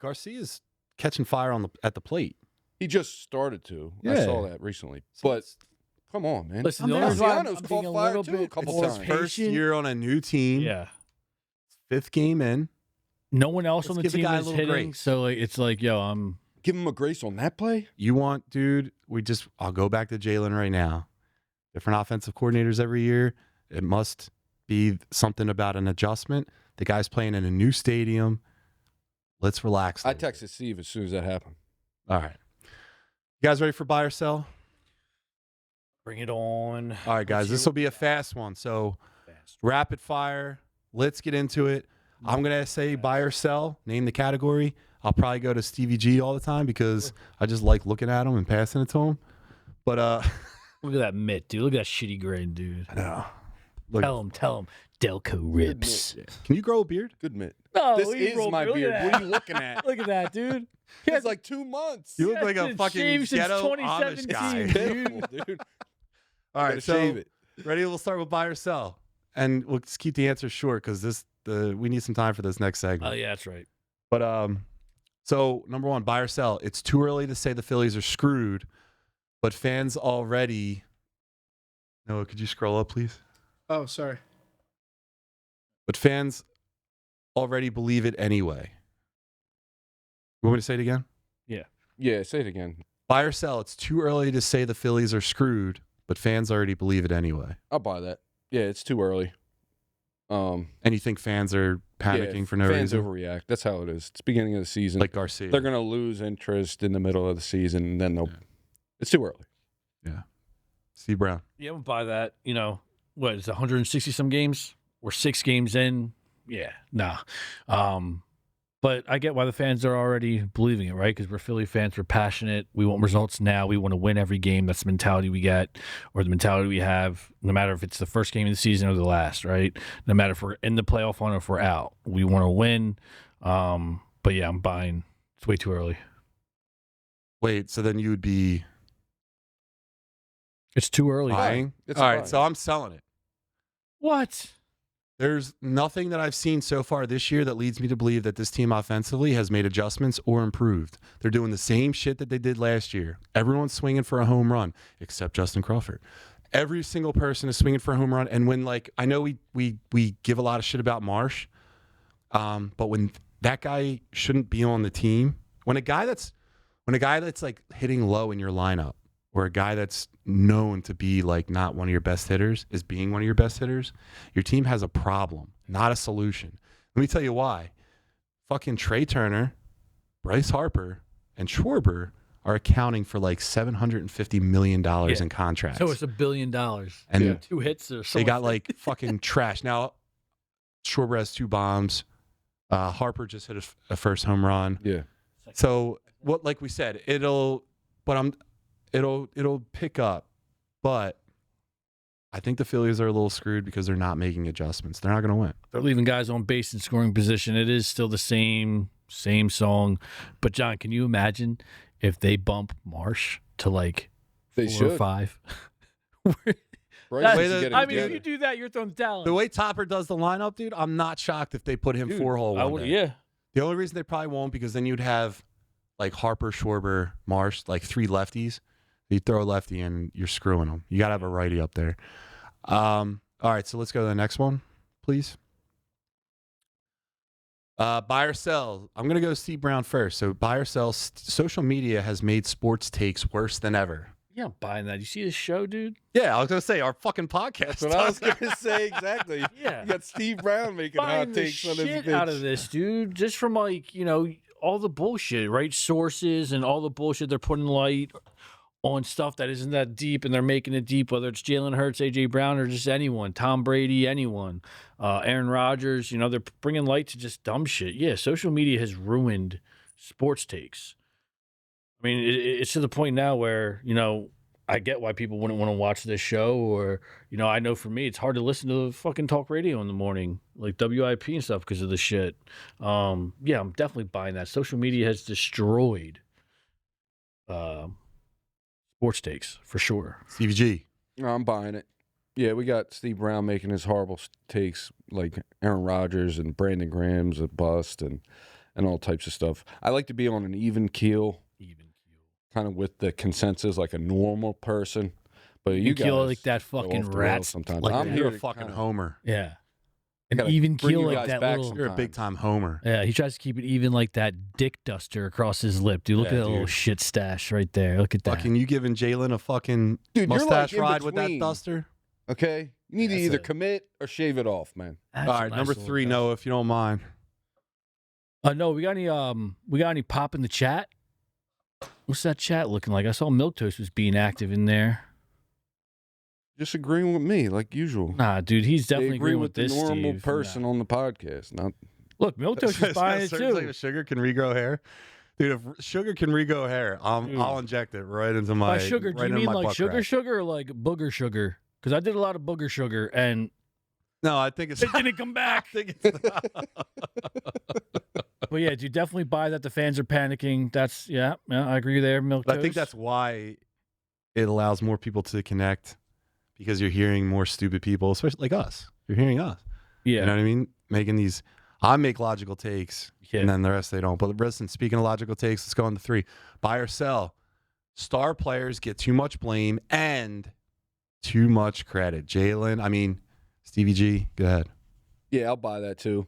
Garcia's catching fire at the plate.
He just started to. I
Yeah.
saw that recently.
So
But
it's-
come on, man.
Listen,
I'm
the
down.
only reason why I'm
Castellanos
being
caught
a
fire
little
too a
bit
couple
more
it's his
times.
first
patient-
year on a new team.
Yeah.
5th game in.
No one else
Let's
on the
give the
team
guy a
is
little
hitting,
grace.
so like, it's like, yo, I'm.
Give him a grace on that play.
You want, dude? I'll go back to Jalen right now. Different offensive coordinators every year. It must be something about an adjustment. The guy's playing in a new stadium. Let's relax. a
I
little bit.
texted Steve as soon as that happened.
All right. You guys ready for buy or sell?
Bring it on.
All right, guys. This will be a fast one. So rapid fire. Let's get into it. I'm going to say buy or sell. Name the category. I'll probably go to Stevie G all the time because I just like looking at him and passing it to him. But
Look at that mitt, dude. Look at that shitty grain, dude.
I know. Look,
Tell him. Delco ribs.
can you grow a beard?
Good mitt.
No,
This
he
is
rolled
my
me. Look at
beard.
that.
What are you looking at?
Look at that, dude.
It's like 2 months.
You look like a
Hasn't
fucking
shaved since
ghetto Amish
2017,
guy.
dude.
Pitiful, dude.
All right,
Gotta
so
shave it.
Ready? We'll start with buy or sell, and we'll just keep the answers short because we need some time for this next segment.
Oh yeah, that's right.
But so number one, buy or sell. It's too early to say the Phillies are screwed, but fans already. Noah, could you scroll up, please?
Oh, sorry.
But fans already believe it anyway. You want me to say it again?
Yeah, say it again.
Buy or sell. It's too early to say the Phillies are screwed, but fans already believe it anyway.
I'll buy that. Yeah, it's too early.
And you think fans are panicking for no
fans
reason?
overreact. That's how it is. It's beginning of the season.
Like Garcia.
They're going to lose interest in the middle of the season, and then it's too early.
Yeah. Steve Brown.
Yeah, we'll buy that. You know, what is it, 160 some games? We're 6 games in. Yeah, nah. But I get why the fans are already believing it, right? Because we're Philly fans. We're passionate. We want results now. We want to win every game. That's the mentality we get, or the mentality we have, no matter if it's the first game of the season or the last, right? No matter if we're in the playoff or if we're out. We want to win. But yeah, I'm buying. It's way too early.
Wait, so then you would be
It's too early.
buying?
It's
All
a
right,
buy.
so I'm selling it.
What?
There's nothing that I've seen so far this year that leads me to believe that this team offensively has made adjustments or improved. They're doing the same shit that they did last year. Everyone's swinging for a home run, except Justin Crawford. Every single person is swinging for a home run. And when, like, I know we give a lot of shit about Marsh, but when that guy shouldn't be on the team, when a guy that's like hitting low in your lineup, or a guy that's known to be like not one of your best hitters is being one of your best hitters, your team has a problem, not a solution. Let me tell you why. Fucking Trey Turner, Bryce Harper, and Schwarber are accounting for like $750 million in contracts.
So it's $1 billion.
And
2 hits or
they
something.
got like fucking trash. Now, Schwarber has 2 bombs. Harper just hit a first home run.
Yeah.
So what, like we said, it'll pick up, but I think the Phillies are a little screwed because they're not making adjustments. They're not going to win.
They're leaving guys on base in scoring position. It is still the same song. But John, can you imagine if they bump Marsh to like
They
4 or
should.
5?
Bryce
That's-
needs to get it
I mean, if
together.
you do that, you're throwing talent.
The way Topper does the lineup, dude, I'm not shocked if they put him 4-hole
I
one
would,
day.
yeah.
The only reason they probably won't, because then you'd have like Harper, Schwarber, Marsh, like 3 lefties. You throw a lefty in, you're screwing them. You got to have a righty up there. All right, so let's go to the next one, please. Buy or sell. I'm going to go Steve Brown first. So buy or sell. Social media has made sports takes worse than ever.
Yeah, I'm buying that. You see this show, dude?
Yeah, I was going to say our fucking podcast.
That's what I was going to say exactly.
Yeah.
You got Steve Brown making
Buying
hot
the
takes on his
shit
bitch.
out of this, dude. Just from like, you know, all the bullshit, right? Sources and all the bullshit they're putting light on stuff that isn't that deep, and they're making it deep, whether it's Jalen Hurts, A.J. Brown, or just anyone, Tom Brady, anyone, Aaron Rodgers, you know, they're bringing light to just dumb shit. Yeah, social media has ruined sports takes. I mean, it's to the point now where, you know, I get why people wouldn't want to watch this show, or, you know, I know for me, it's hard to listen to fucking talk radio in the morning, like WIP and stuff because of the shit. Yeah, I'm definitely buying that. Social media has destroyed sports takes for sure.
Stevie G.
No, I'm buying it. Yeah, we got Steve Brown making his horrible takes, like Aaron Rodgers and Brandon Graham's a bust and all types of stuff. I like to be on an even keel, kind of with the consensus, like a normal person. But you guys
keel like that
go
fucking
off the rails
rat.
sometimes.
Like
I'm
you're
here
a
to
fucking
kinda-
homer.
Yeah.
I
An
gotta
even
bring
keel
you
like
guys
that
back
little.
You're a big time homer.
Yeah, he tries to keep it even like that dick duster across his lip. Dude, look
Yeah,
at that little
dude.
shit stash right there. Look at that.
Fucking you giving Jalen a fucking
Dude, you're
mustache
like in
ride with that
between.
duster?
Okay, you need to
That's
either
a-
commit or shave it off, man.
That's
All
a
right,
nice
number
little
3,
guy.
Noah, if you don't mind.
No, we got any pop in the chat? What's that chat looking like? I saw Milk Toast was being active in there.
Just agreeing with me, like usual.
Nah, dude, he's
They
definitely
agree
agreeing
with
with this
the normal
Steve.
person
Nah.
on the podcast. Not
Look, Milk Toast is buying it
Like
too.
if sugar can regrow hair. Dude, if sugar can regrow hair, I'll inject it right into my
By sugar, do
right
you
into
mean
my
like
butt
sugar
crack.
sugar or like booger sugar? Because I did a lot of booger sugar and
No, I think it's
it didn't come back.
I think it's
But yeah, do you definitely buy that the fans are panicking? That's yeah, I agree there, Milk
But
Toast.
I think that's why it allows more people to connect, because you're hearing more stupid people, especially like us. You're hearing us.
Yeah.
You know what I mean? Making these, I make logical takes,
Yeah.
and then the rest they don't. But listen, speaking of logical takes, let's go on to 3. Buy or sell. Star players get too much blame and too much credit. Jalen, Stevie G, go ahead.
Yeah, I'll buy that too.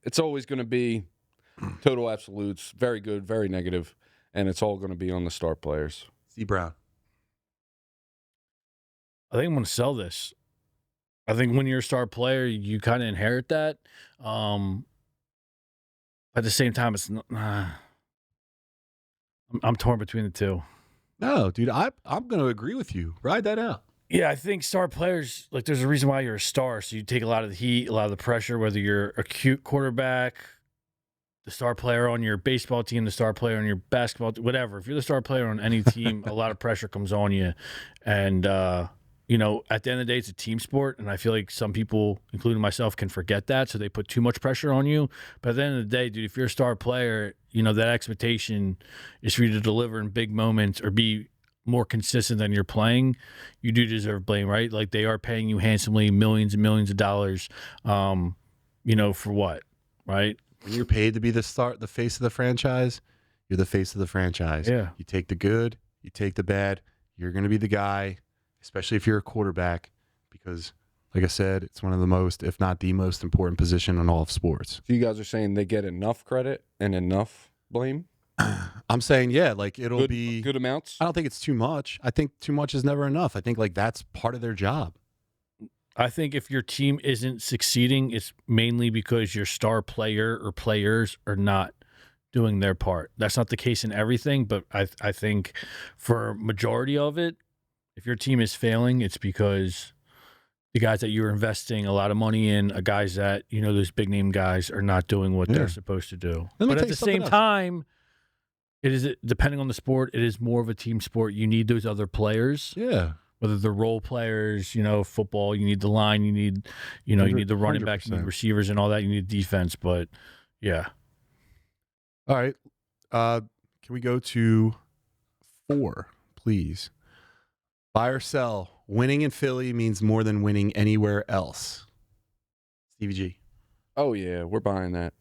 It's always going to be total absolutes, very good, very negative, and it's all going to be on the star players.
C. Brown.
I think I'm going to sell this. I think when you're a star player, you kind of inherit that. At the same time, it's not, I'm torn between the two.
No, dude, I'm going to agree with you. Ride that out.
Yeah, I think star players, like, there's a reason why you're a star. So you take a lot of the heat, a lot of the pressure, whether you're a cute quarterback, the star player on your baseball team, the star player on your basketball team, whatever. If you're the star player on any team, a lot of pressure comes on you. And, you know, at the end of the day, it's a team sport. And I feel like some people, including myself, can forget that. So they put too much pressure on you. But at the end of the day, dude, if you're a star player, you know, that expectation is for you to deliver in big moments or be more consistent than you're playing. You do deserve blame, right? Like, they are paying you handsomely, millions and millions of dollars, you know, for what, right?
When you're paid to be the face of the franchise, you're the face of the franchise.
Yeah.
You take the good, you take the bad. You're going to be the guy, especially if you're a quarterback, because, like I said, it's one of the most, if not the most important position in all of sports.
So you guys are saying they get enough credit and enough blame?
I'm saying, yeah, like it'll be
good amounts.
I don't think it's too much. I think too much is never enough. I think like that's part of their job.
I think if your team isn't succeeding, it's mainly because your star player or players are not doing their part. That's not the case in everything, but I think for majority of it, if your team is failing, it's because the guys that you're investing a lot of money in, guys that, you know, those big name guys are not doing what they're supposed to do.
Let me
But
tell
at
you
the
something
same
else.
time, it is, depending on the sport, it is more of a team sport. You need those other players.
Yeah.
Whether they're role players, you know, football, you need the line, you need, you know, you need the running back, you need
100%.
receivers and all that. You need defense, but yeah.
All right. Can we go to 4, please? Buy or sell. Winning in Philly means more than winning anywhere else. Stevie G.
Oh, yeah, we're buying that.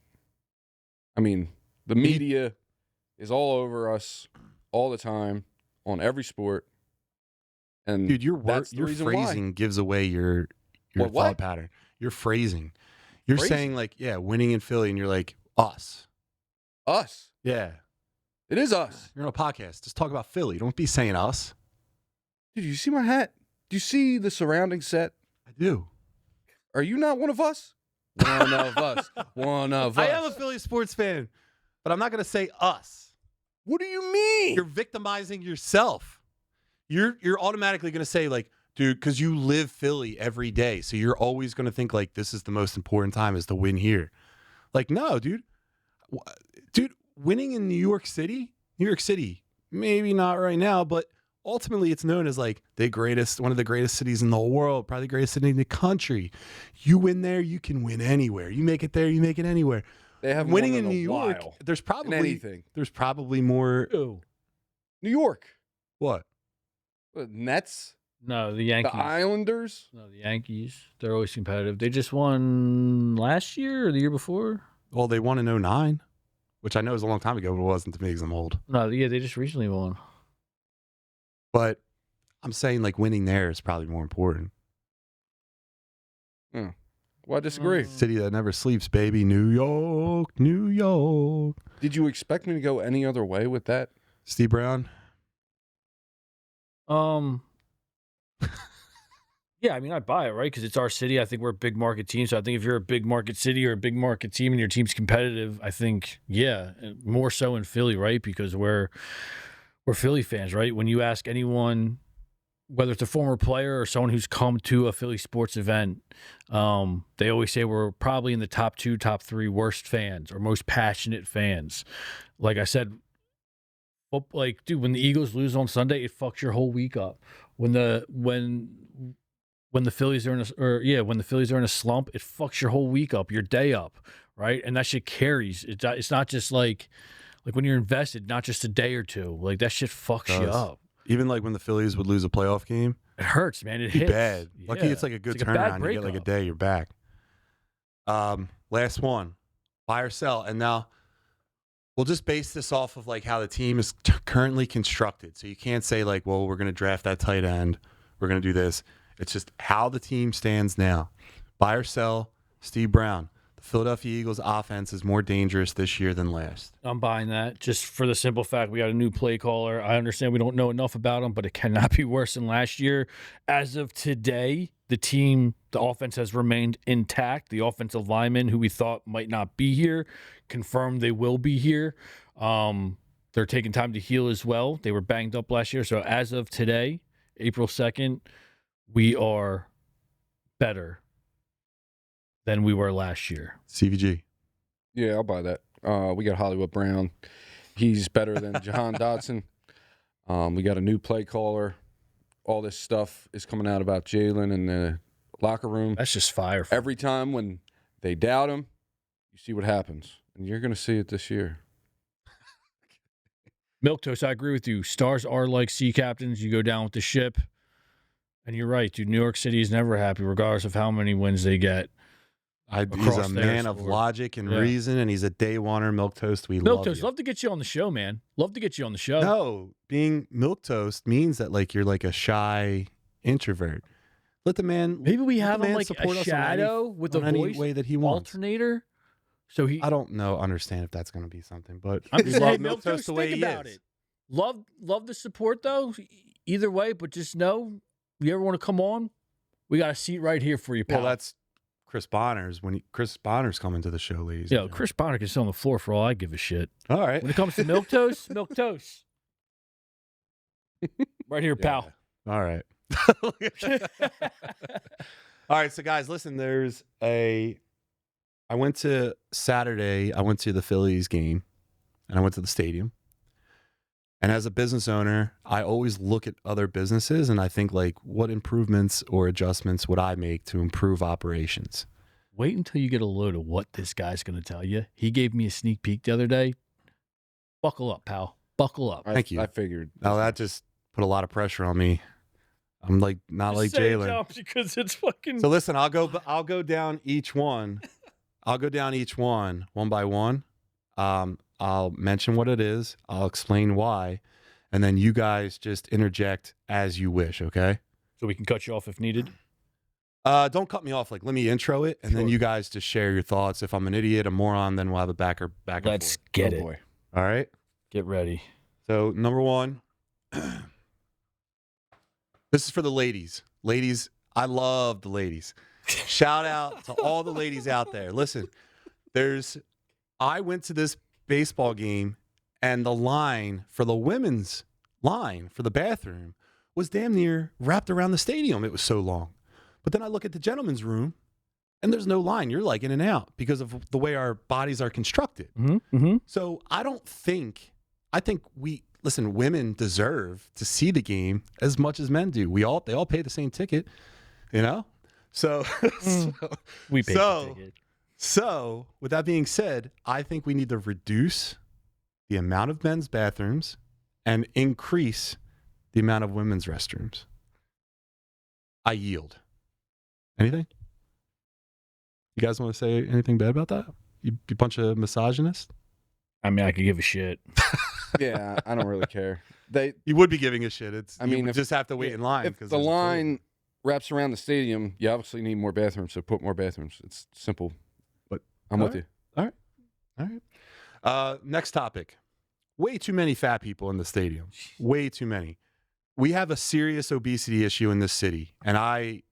I mean, the media is all over us all the time on every sport. And
Dude, your
that's the reason
phrasing
why.
gives away your
What?
thought pattern. Your phrasing. You're
Phrasing?
saying like, yeah, winning in Philly, and you're like, us.
Us.
Yeah.
It is us.
You're on a podcast. Just talk about Philly. Don't be saying us.
Dude, you see my hat? Do you see the surrounding set?
I do.
Are you not one of us? One of us. One of us.
I am a Philly sports fan, but I'm not going to say us.
What do you mean?
You're victimizing yourself. You're automatically going to say like, dude, because you live Philly every day, so you're always going to think like this is the most important time is to win here. Like, no, dude. Dude, winning in New York City, maybe not right now, but ultimately it's known as like one of the greatest cities in the world, probably the greatest city in the country. You win there, you can win anywhere. You make it there, you make it anywhere.
They have
Winning
won
in
a
New York,
while.
there's probably
anything.
There's probably more.
Ew.
New York.
What?
What, Nets?
No, the Yankees.
The Islanders?
No, the Yankees. They're always competitive. They just won last year or the year before?
Well, they won in 2009, which I know is a long time ago, but it wasn't to me because I'm old.
No, yeah, they just recently won.
But I'm saying like winning there is probably more important.
Well, I disagree.
City that never sleeps, baby. New York, New York.
Did you expect me to go any other way with that?
Steve Brown.
Yeah, I mean, I buy it, right? Because it's our city. I think we're a big market team. So I think if you're a big market city or a big market team and your team's competitive, I think, yeah, more so in Philly, right? Because we're Philly fans, right? When you ask anyone, whether it's a former player or someone who's come to a Philly sports event, they always say we're probably in the top 2, top 3 worst fans or most passionate fans. Like I said, like, dude, when the Eagles lose on Sunday, it fucks your whole week up. When the Phillies are when the Phillies are in a slump, it fucks your whole week up, your day up, right? And that shit carries. It's not just like when you're invested, not just a day or two. Like that shit fucks you up.
Even like when the Phillies would lose a playoff game,
It hurts, man. It
it'd be
hits.
bad. Lucky
Yeah.
it's like a good
It's like a bad
turnaround. You get like a
breakup.
day, you're back. Last one, buy or sell. And now we'll just base this off of like how the team is currently constructed. So you can't say like, well, we're going to draft that tight end. We're going to do this. It's just how the team stands now. Buy or sell, Steve Brown. The Philadelphia Eagles offense is more dangerous this year than last.
I'm buying that just for the simple fact we got a new play caller. I understand we don't know enough about him, but it cannot be worse than last year. As of today, the offense has remained intact. The offensive linemen who we thought might not be here confirmed they will be here. They're taking time to heal as well. They were banged up last year. So as of today, April 2nd, we are better than we were last year.
CVG.
Yeah, I'll buy that. We got Hollywood Brown. He's better than Jahan Dotson. We got a new play caller. All this stuff is coming out about Jalen in the locker room.
That's just fire.
Every time when they doubt him, you see what happens. And you're going to see it this year.
Milquetoast, I agree with you. Stars are like sea captains. You go down with the ship. And you're right, dude. New York City is never happy, regardless of how many wins they get.
He's
Across
a
their
man of
sport.
logic and
Yeah.
reason, and he's a day oneer. Milquetoast, we love
Milquetoast,
you.
love to get you on the show, man. Love to get you on the show.
No, being Milquetoast means that like you're like a shy introvert. Let the man.
Maybe we
let the
have him
man
like
support
a
us in any-
shadow with a
on any
voice
way that he wants.
alternator. So he.
I don't know, understand if that's going to be something, but
I'm
we
just
love
saying,
Milquetoast
Milquetoast,
the way
think
he
about
is.
it. Love the support though. Either way, but just know, you ever want to come on, we got a seat right here for you, pal.
Well, that's Chris Bonner's Chris Bonner's coming to the show, ladies.
Yo,
and
Chris Bonner can sit on the floor for all I give a shit.
gentlemen. All right.
When it comes to Milquetoast, Milquetoast. Right here, pal.
All right. All right. So, guys, listen, I went to Saturday, I went to the Phillies game and I went to the stadium. And as a business owner, I always look at other businesses and I think, like, what improvements or adjustments would I make to improve operations?
Wait until you get a load of what this guy's going to tell you. He gave me a sneak peek the other day. Buckle up, pal. Buckle up.
Thank you.
I figured.
Now, that just put a lot of pressure on me. I'm like not like Jalen.
Because it's fucking.
So listen, I'll go down each one. I'll go down each one by one. I'll mention what it is. I'll explain why, and then you guys just interject as you wish. Okay?
So we can cut you off if needed.
Don't cut me off. Like, let me intro it, and then
Sure.
you guys just share your thoughts. If I'm an idiot, a moron, then we'll have a back and
Let's
forth.
get
Oh,
it.
boy.
All right.
Get ready.
So number one, this is for the ladies. Ladies, I love the ladies. Shout out to all the ladies out there. Listen, I went to this baseball game and the line for the women's line for the bathroom was damn near wrapped around the stadium. It was so long. But then I look at the gentleman's room and there's no line. You're like in and out because of the way our bodies are constructed.
Mm-hmm.
So I think women deserve to see the game as much as men do. They all pay the same ticket, you know? So,
We paid the ticket.
so with that being said, I think we need to reduce the amount of men's bathrooms and increase the amount of women's restrooms. I yield. Anything? You guys want to say anything bad about that? You bunch of misogynists?
I mean, I could give a shit.
Yeah, I don't really care.
You would be giving a shit.
I mean,
you
if-
just have to wait in line.
If
'cause
the
there's a toilet.
line wraps around the stadium, you obviously need more bathrooms, so put more bathrooms. It's simple.
But
I'm
all
with you.
All right. Next topic. Way too many fat people in the stadium. Way too many. We have a serious obesity issue in this city, and I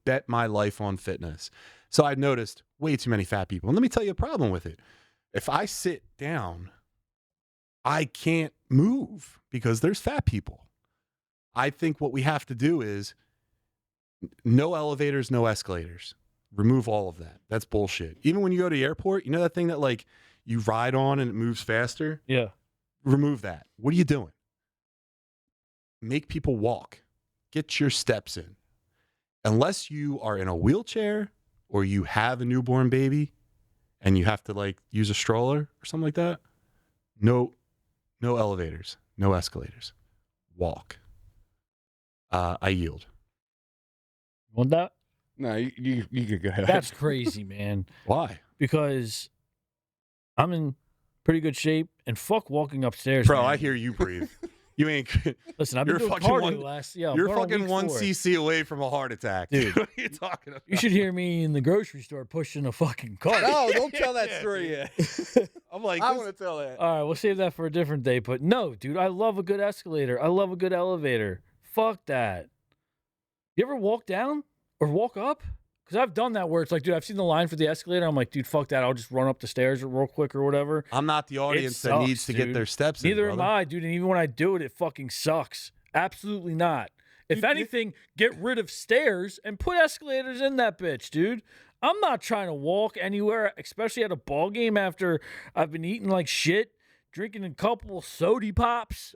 bet my life on fitness. So I've noticed way too many fat people. And let me tell you a problem with it. If I sit down, I can't move because there's fat people. I think what we have to do is no elevators, no escalators. Remove all of that. That's bullshit. Even when you go to the airport, you know that thing that like you ride on and it moves faster?
Yeah.
Remove that. What are you doing? Make people walk. Get your steps in. Unless you are in a wheelchair or you have a newborn baby and you have to like use a stroller or something like that, no elevators, no escalators. walk. I yield.
Want that?
No, you could go ahead.
That's crazy, man.
Why?
Because I'm in pretty good shape, and fuck walking upstairs.
Bro,
man.
I hear you breathe. You ain't.
Listen, I've been
You're
doing
fucking
cardio
one-
last. Yeah, I'm
You're
going on
fucking
week
1
4.
cc away from a heart attack,
Dude.
What are you talking about?
You should hear me in the grocery store pushing a fucking cart.
No, don't tell that
Yeah,
story yet.
I'm like,
I
this-
want to tell that.
All right, we'll save that for a different day. But no, dude, I love a good escalator. I love a good elevator. Fuck that. You ever walk down or walk up? Because I've done that where it's like, dude, I've seen the line for the escalator. I'm like, dude, fuck that. I'll just run up the stairs real quick or whatever.
I'm not the audience that needs
sucks,
to get
dude.
their steps
Neither
in,
am
brother.
I, dude. And even when I do it, it fucking sucks. Absolutely not. If anything, get rid of stairs and put escalators in that bitch, dude. I'm not trying to walk anywhere, especially at a ball game after I've been eating like shit, drinking a couple sody pops.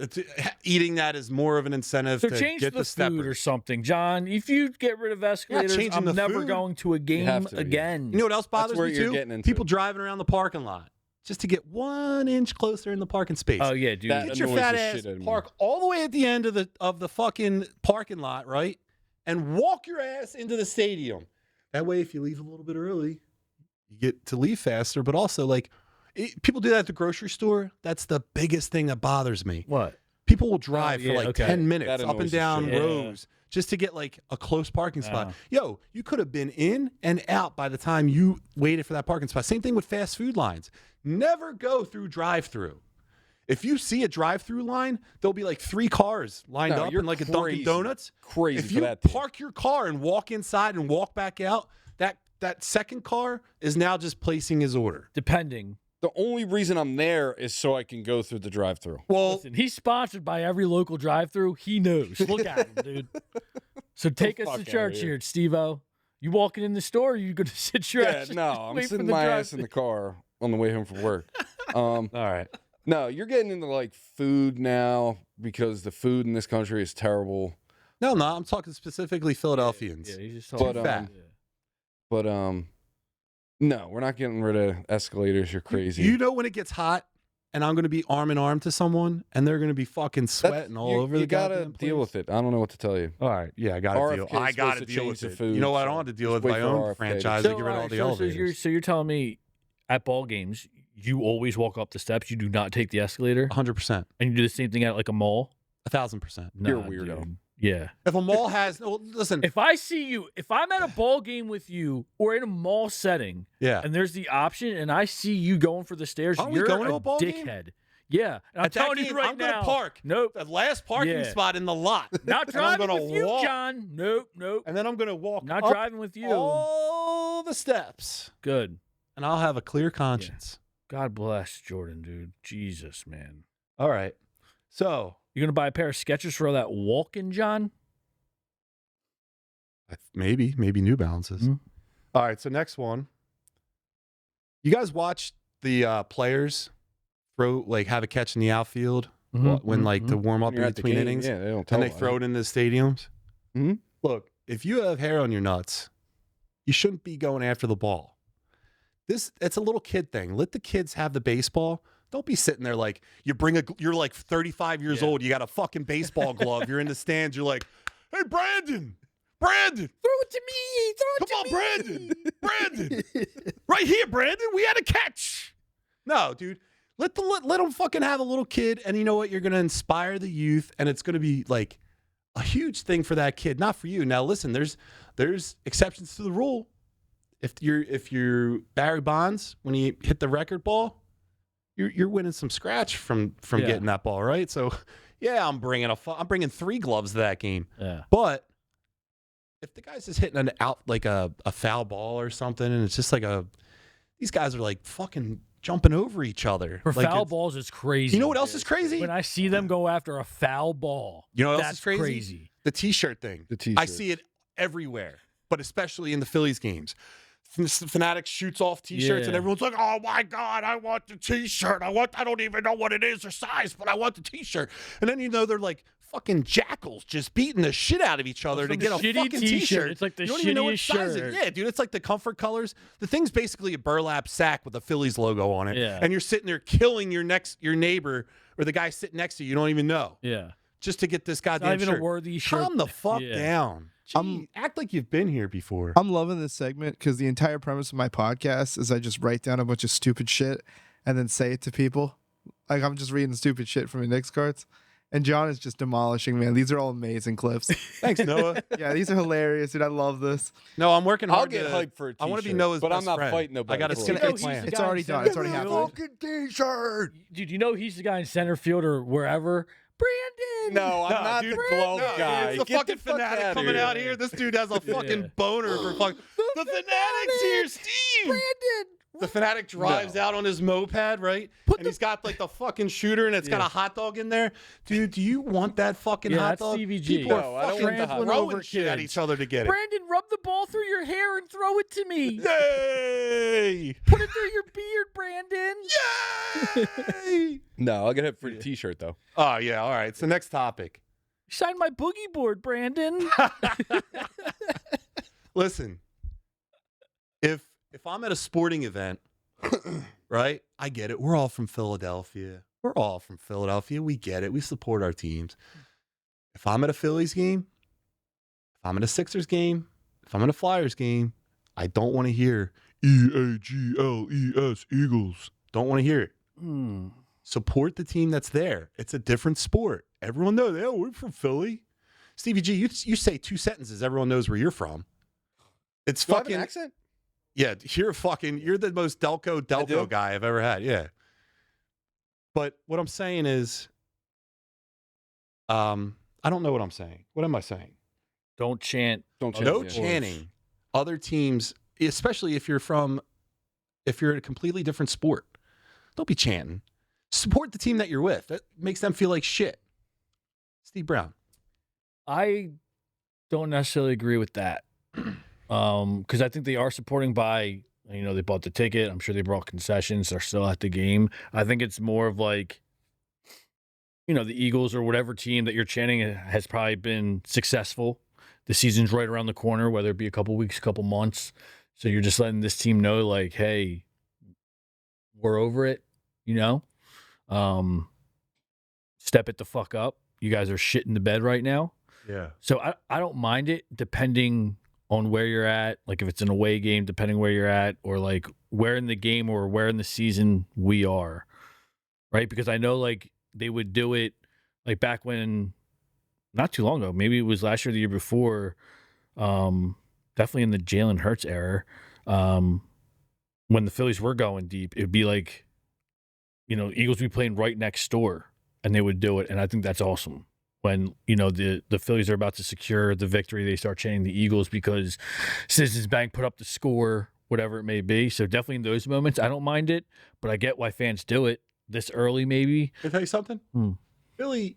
Eating that is more of an incentive
So
to
change
get
the
the
food or
steppers.
something, John. If you get rid of escalators,
changing
I'm
the
never
food.
going to a game
have to, yeah.
again.
You know what else bothers
where
me
you're
too?
getting into.
People driving around the parking lot just to get 1 inch closer in the parking space.
Oh yeah, dude.
That
Get your
annoys
fat
the
ass
shit out of me.
park all the way at the end of the fucking parking lot, right? And walk your ass into the stadium. That way, if you leave a little bit early, you get to leave faster. But also, like, people do that at the grocery store. That's the biggest thing that bothers me.
What?
People will drive
yeah,
for like
okay.
10 minutes
That
up and
annoys the
down
shit out
of me.
rows just to get like a close parking spot.
Yeah.
Yo, you could have been in and out by the time you waited for that parking spot. Same thing with fast food lines. Never go through drive-through. If you see a drive-through line, there'll be like 3 cars lined
No,
up
you're
in like a Dunkin'
crazy.
Donuts.
Crazy
If
for
you
that thing.
park your car and walk inside and walk back out, that second car is now just placing his order.
Depending.
The only reason I'm there is so I can go through the drive-through.
Well,
Listen, he's sponsored by every local drive-through. He knows. Look at him, dude. So take us
fuck
to
outta
church
here.
here, Steve-O. You walking in the store, or you going to sit your
Yeah,
ass?
no, I'm
wait for
sitting
the
my
drive-
ass in the car on the way home from work.
all right.
No, you're getting into like food now because the food in this country is terrible.
No, I'm talking specifically Philadelphians.
Yeah, he's just
But,
talking.
fat.
But no, we're not getting rid of escalators. You're crazy.
You know when it gets hot and I'm going to be arm in arm to someone and they're going to be fucking sweating all over the
You gotta
goddamn
deal
place?
with it. I don't know what to tell you.
All right. Yeah, I got to
RFK
deal.
is
I got
supposed
to
to
deal
change
with
the
it.
food,
You know what? I
so
don't have to deal
just
with
wait
my
for
own
RFK to
franchise
change
to get rid of all the
alright,
elevators.
so you're telling me at ball games, you always walk up the steps, you do not take the escalator,
100%.
and you do the same thing at like a mall?
1,000%.
You're a
Nah,
weirdo.
dude. Yeah.
If a mall has, well, listen,
If I see you, if I'm at a ball game with you or in a mall setting,
yeah.
and there's the option, and I see you going for the stairs,
Aren't we
you're
going to
a
a ball game?
dickhead. Yeah, and I'm
At that
telling
game,
you right
I'm gonna
now.
park.
Nope.
The last parking
Yeah.
spot in the lot.
Not
And I'm
driving
gonna
with you,
walk.
John. Nope.
And then I'm going to walk
Not
up
driving with you.
all the steps
Good.
and I'll have a clear conscience.
God bless Jordan, dude. Jesus, man.
All right. So
You gonna buy a pair of Skechers for all that walking, John?
maybe New Balances.
Mhm.
All right. So next one. You guys watch the players have a catch in the outfield when like the warm up
When you're
in
at the
between
game,
innings
yeah, they don't
and they
televise
throw it in the stadiums?
Mhm.
Look, if you have hair on your nuts, you shouldn't be going after the ball. It's a little kid thing. Let the kids have the baseball. Don't be sitting there like you're like 35 years
Yeah.
old. You got a fucking baseball glove. You're in the stands. You're like, hey, Brandon,
Throw it to me. Throw it
come on, Brandon, right here, Brandon. We had a catch. No, dude. Let them fucking have a little kid, and you know what? You're gonna inspire the youth, and it's gonna be like a huge thing for that kid, not for you. Now, listen, there's exceptions to the rule. If you're Barry Bonds when he hit the record ball, you're winning some scratch from
Yeah.
getting that ball, right? So, yeah, I'm bringing 3 gloves to that game,
Yeah.
but if the guy's just hitting an out like a foul ball or something, and it's just like these guys are like fucking jumping over each other.
For
Like,
foul
it's-
balls is crazy.
You know what else is crazy?
When I see them go after a foul ball,
You know what else
that's
is crazy? The T-shirt thing.
The
I
T-shirt.
see it everywhere, but especially in the Phillies games. Fanatics shoots off T-shirts, and
Yeah.
everyone's like, "Oh my God, I want the T-shirt! I don't even know what it is or size, but I want the T-shirt." And then they're like fucking jackals just beating the shit out of each other to
Some
get a
shitty
fucking
T-shirt.
T-shirt.
It's like the
you don't even know what
shittiest
size it
shirt.
is. Yeah, dude, it's like the comfort colors. The thing's basically a burlap sack with a Phillies logo on it,
Yeah.
and you're sitting there killing your neighbor or the guy sitting next to you. You don't even know.
Yeah.
just to get this
It's not
goddamn
even
shirt.
a worthy shirt.
Calm the fuck
Yeah.
down. Gee, act like you've been here before.
I'm loving this segment because the entire premise of my podcast is I just write down a bunch of stupid shit and then say it to people. Like I'm just reading stupid shit from the Knicks cards. And John is just demolishing, man. These are all amazing clips.
Thanks, Noah.
Yeah, these are hilarious, dude. I love this.
No, I'm working hard.
I'll get hyped for a t-shirt.
I want to be Noah's
but
best
I'm not
friend.
fighting nobody.
I got to
for
stick
it.
to
You
the
know,
plan.
he's
It's
guy
already
in
done.
center
It's already
field.
happened.
t-shirt.
Dude, you know he's the guy in center field or wherever. Brandon.
No, I'm not
dude,
the glove
no,
guy.
It's the
Get
fucking
fuck
fanatic
outta
coming
here.
out here. This dude has a fucking boner for fuck. The fanatic's here, Steve.
Brandon.
The fanatic drives out on his moped, right? And he's got like the fucking shooter, and it's got a hot dog in there. Dude, do you want that fucking
Yeah,
hot
that's
dog?
Stevie G.
People
No, I
are
don't
fucking
want the hot dog.
throwing
Over
shit at
kids.
each other to get it.
Brandon, rub the ball through your hair and throw it to me.
Yay!
Put it through your beard, Brandon.
Yay!
No, I'll get hit for the t-shirt though.
Oh yeah, all right. It's the next topic.
Sign my boogie board, Brandon.
Listen, if I'm at a sporting event, right? I get it. We're all from Philadelphia. We get it. We support our teams. If I'm at a Phillies game, if I'm at a Sixers game, if I'm at a Flyers game, I don't want to hear EAGLES Eagles. Don't want to hear it. Support the team that's there. It's a different sport. Everyone knows, yeah, we're from Philly. Stevie G, you say two sentences, everyone knows where you're from. It's
Do I have
fucking
an accent?
yeah, you're the most Delco guy I've ever had. Yeah. But what I'm saying is, I don't know what I'm saying. What am I saying?
Don't chant.
Don't chant.
No
yeah.
chanting. Other teams, especially if you're at a completely different sport, don't be chanting. Support the team that you're with. That makes them feel like shit. Steve Brown.
I don't necessarily agree with that. Because I think they are supporting by, they bought the ticket. I'm sure they brought concessions. They're still at the game. I think it's more of like, the Eagles or whatever team that you're chanting has probably been successful. The season's right around the corner, whether it be a couple weeks, a couple months. So you're just letting this team know, like, hey, we're over it, Step it the fuck up. You guys are shit in the bed right now.
Yeah.
So I don't mind it depending on where you're at, like if it's an away game, depending where you're at, or like where in the game or where in the season we are, right? Because I know like they would do it like back when, not too long ago, maybe it was last year or the year before, definitely in the Jalen Hurts era, when the Phillies were going deep, it'd be like, Eagles would be playing right next door and they would do it. And I think that's awesome. When, the Phillies are about to secure the victory, they start chanting the Eagles because Citizens Bank put up the score, whatever it may be. So definitely in those moments, I don't mind it, but I get why fans do it this early maybe.
Can I tell you something? The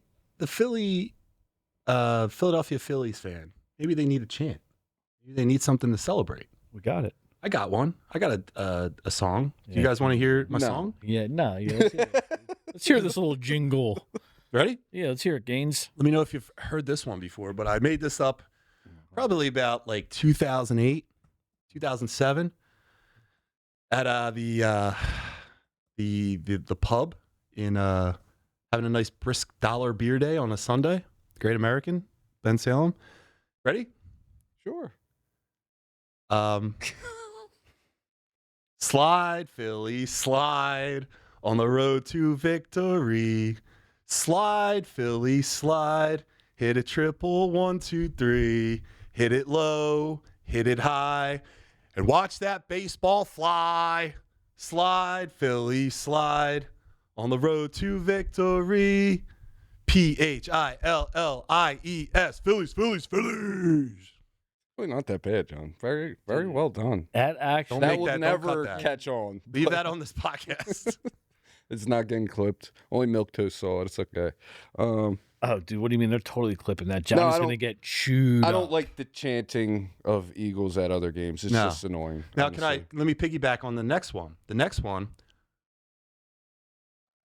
Philadelphia Phillies fan, maybe they need a chant. Maybe they need something to celebrate.
We got it.
I got one. I got a song. Do you guys want to hear my song?
Yeah, no. Yeah, let's hear it. Let's hear this little jingle.
Ready?
Yeah, let's hear it, Gaines.
Let me know if you've heard this one before, but I made this up probably about like 2008, 2007 at the pub in having a nice brisk dollar beer day on a Sunday. Great American, Ben Salem. Ready?
Sure.
Slide, Philly, slide on the road to victory. Slide, Philly, slide. Hit a triple, 1, 2, 3. Hit it low, hit it high, and watch that baseball fly. Slide, Philly, slide on the road to victory. Phillies, Phillies, Phillies, Phillies.
Really not that bad, John. Very, very well done.
That actually,
Don't
That
make
will
that- don't
never
cut that.
catch on.
Leave
but
that on this podcast.
It's not getting clipped. Only Milk Toast saw it. It's okay.
oh, dude, what do you mean? They're totally clipping that.
No,
John is
I
going to
don't-
get chewed
I don't
up.
like the chanting of Eagles at other games. It's
No.
just annoying.
Now,
honestly.
let me piggyback on the next one. The next one,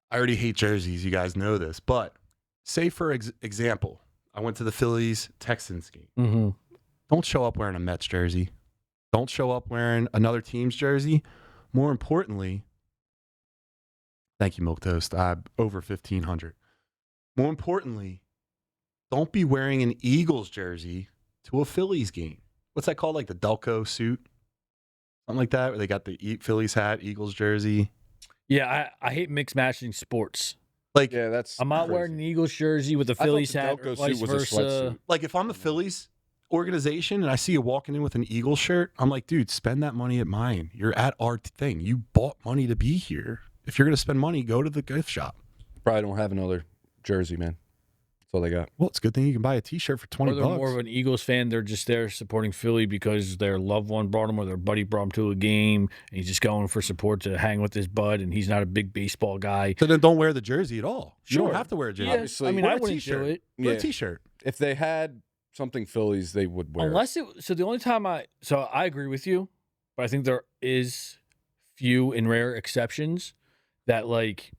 I already hate jerseys. You guys know this. But say, for example, I went to the Phillies-Texans game.
Mm-hmm.
Don't show up wearing a Mets jersey. Don't show up wearing another team's jersey. More importantly, thank you, Milk Toast. I'm over 1,500. More importantly, don't be wearing an Eagles jersey to a Phillies game. What's that called? Like the Delco suit? Something like that, where they got the Phillies hat, Eagles jersey.
Yeah, I hate mixed matching sports.
Like,
Yeah, that's.
I'm not
crazy.
wearing an Eagles jersey with a
I thought
Phillies
the
hat
Delco
or
suit
vice
was a
versa.
sweatsuit.
like if I'm the Phillies organization and I see you walking in with an Eagles shirt, I'm like, dude, spend that money at mine. You're at our thing. You bought money to be here. If you're going to spend money, go to the gift shop.
Probably don't have another jersey, man. That's all they got.
Well, it's a good thing you can buy a T-shirt for $20.
Or they're more of an Eagles fan. They're just there supporting Philly because their loved one brought them or their buddy brought them to a game. And he's just going for support to hang with his bud. And he's not a big baseball guy.
So then don't wear the jersey at all. You
Sure.
don't have to wear a jersey.
Yeah,
Obviously,
I mean,
wear
I
a
wouldn't do
T-shirt.
it.
Wear
Yeah.
a T-shirt.
If they had something Phillies, they would wear.
Unless it. So the only time I agree with you, but I think there is few and rare exceptions that, like,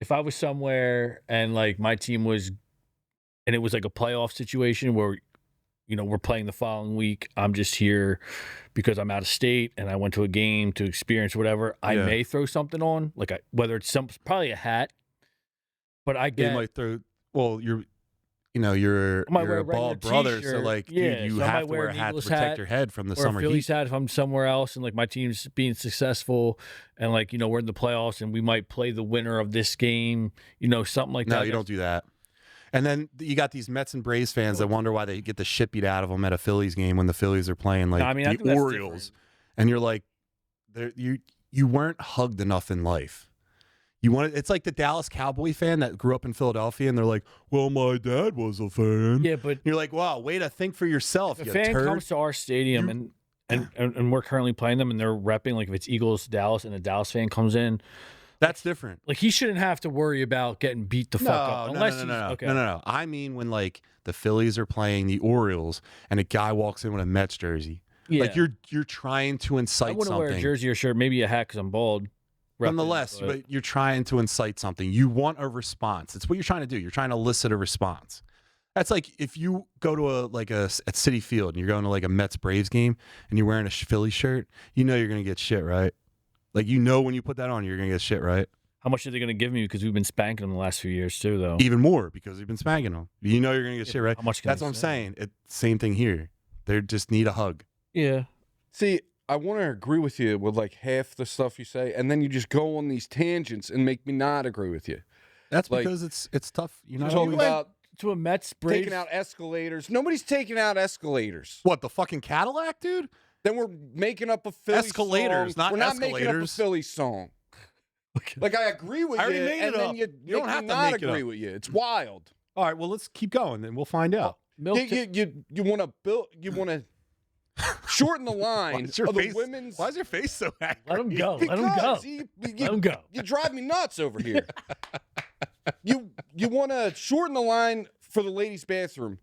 if I was somewhere and like my team was, and it was like a playoff situation where, you know, we're playing the following week, I'm just here because I'm out of state and I went to a game to experience whatever. I
Yeah.
may throw something on, like whether it's probably a hat, but I
You
get.
might throw. Well, you're a
I might wear a
bald
regular
brother, so
t-shirt.
like,
Yeah,
dude, you
so I
have
might
to
wear
wear a
an
hat to
Eagles
protect
hat
your head from the
or
summer
a Phillies
heat.
hat if I'm somewhere else and like my team's being successful and like, you know, we're in the playoffs and we might play the winner of this game, you know, something like that.
No, you don't do that. And then you got these Mets and Braves fans that wonder why they get the shit beat out of them at a Phillies game when the Phillies are playing like
I mean, I think
the
that's
Orioles,
different.
and you're like, you weren't hugged enough in life. It's like the Dallas Cowboy fan that grew up in Philadelphia, and they're like, "Well, my dad was a fan."
Yeah, but
You're like, "Wow, way to think for yourself."
if
You
a fan
turd.
comes to our stadium and we're currently playing them and they're repping, like if it's Eagles Dallas and a Dallas fan comes in,
That's different.
like he shouldn't have to worry about getting beat the fuck up. Unless he's okay.
No. I mean when like the Phillies are playing the Orioles and a guy walks in with a Mets jersey.
Yeah.
Like you're trying to
I
incite
wouldn't wear a
something.
jersey or shirt, maybe a hat because I'm bald. repping,
Nonetheless, but you're trying to incite something. You want a response. It's what you're trying to do. You're trying to elicit a response. That's like if you go to at Citi Field and you're going to like a Mets Braves game and you're wearing a Philly shirt, you know you're gonna get shit, right? Like you know when you put that on, you're gonna get shit, right?
How much are they going to give me? Because we've been spanking them the last few years too, though.
Even more because we've been spanking them. You know you're gonna get shit, right?
How much?
That's what I'm saying. Same thing here. They just need a hug.
Yeah.
See, I want to agree with you with like half the stuff you say, and then you just go on these tangents and make me not agree with you.
That's
Like-
because it's tough. You're not
Talking
always,
about
To a Mets Braves.
taking out escalators. Nobody's taking out escalators.
what, the fucking Cadillac, dude?
Then we're making up a Philly
Escalators,
song.
not
We're not making up a
escalators.
Philly song. Like I agree with
I already
you,
made
and
it
then
up.
you
You don't
make
have
me
to
not
make it
agree
up.
with you. It's wild.
All right, well, let's keep going, and we'll find out.
You want to build. You want to shorten the line
Why is your
of the
face-
women's.
Why is your face so angry?
Let him go.
Because
Let him go.
You,
Let him go.
you drive me nuts over here. you want to shorten the line for the ladies' bathroom.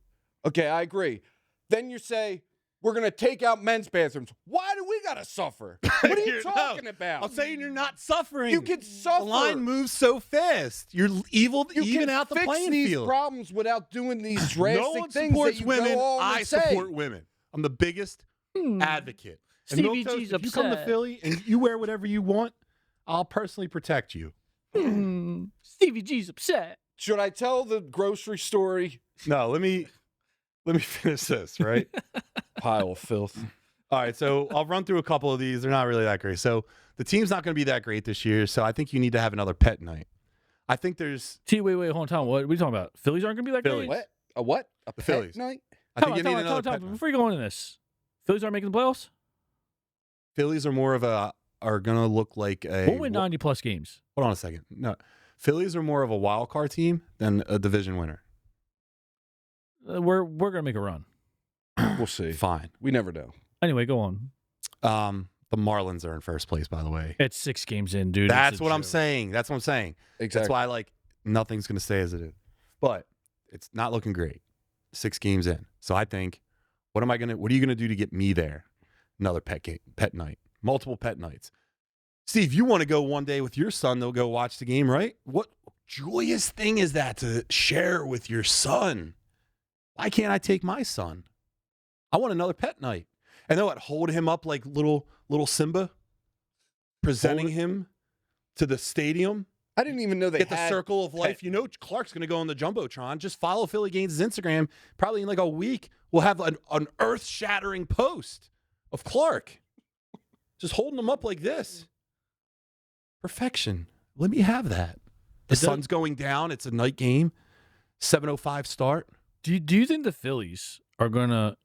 Okay, I agree. Then you say we're going to take out men's bathrooms. Why do we got to suffer? What are you
No,
talking about?
I'm saying you're not suffering.
You can suffer.
The line moves so fast. You're evil.
You
even
can
out the
fix
playing
these
field.
problems without doing these drastic
No one
things
supports
that you
women.
go on
I
and say.
support women. I'm the biggest advocate. And
Stevie
Milk Toast,
G's
if you come to
upset.
Philly and you wear whatever you want, I'll personally protect you.
Stevie G's upset.
Should I tell the grocery story?
No, let me finish this, right?
Pile of filth.
All right, so I'll run through a couple of these. They're not really that great. So the team's not going to be that great this year. So I think you need to have another pet night. I think there's
Wait, hold on. What are you talking about? Phillies aren't going to be that
Phillies.
great?
What? A what? A
The
pet
Phillies.
night?
I think you need another pet night.
Before you go into this, Phillies aren't making the playoffs?
Phillies are more of are going to look like a
We'll win 90 plus games.
Hold on a second. No. Phillies are more of a wild card team than a division winner.
We're going to make a run.
We'll see.
Fine.
We never know.
Anyway, go on.
The Marlins are in first place, by the way.
It's 6 games in, dude.
That's
It's a
what I'm
joke.
saying. That's what I'm saying.
Exactly.
That's why nothing's going to stay as it is. But it's not looking great. 6 games in. So I think, what are you going to do to get me there? Another pet night. Multiple pet nights. Steve, you want to go one day with your son, they'll go watch the game, right? What joyous thing is that to share with your son? Why can't I take my son? I want another pet night. And then what? Hold him up like little Simba, presenting him to the stadium
I didn't even know they
Get the
had
circle of life. You know Clark's going to go on the Jumbotron. Just follow Philly Gaines' Instagram. Probably in like a week, we'll have an earth-shattering post of Clark. Just holding him up like this. Perfection. Let me have that. The sun's going down. It's a night game. 7:05 start.
Do you think the Phillies are going to,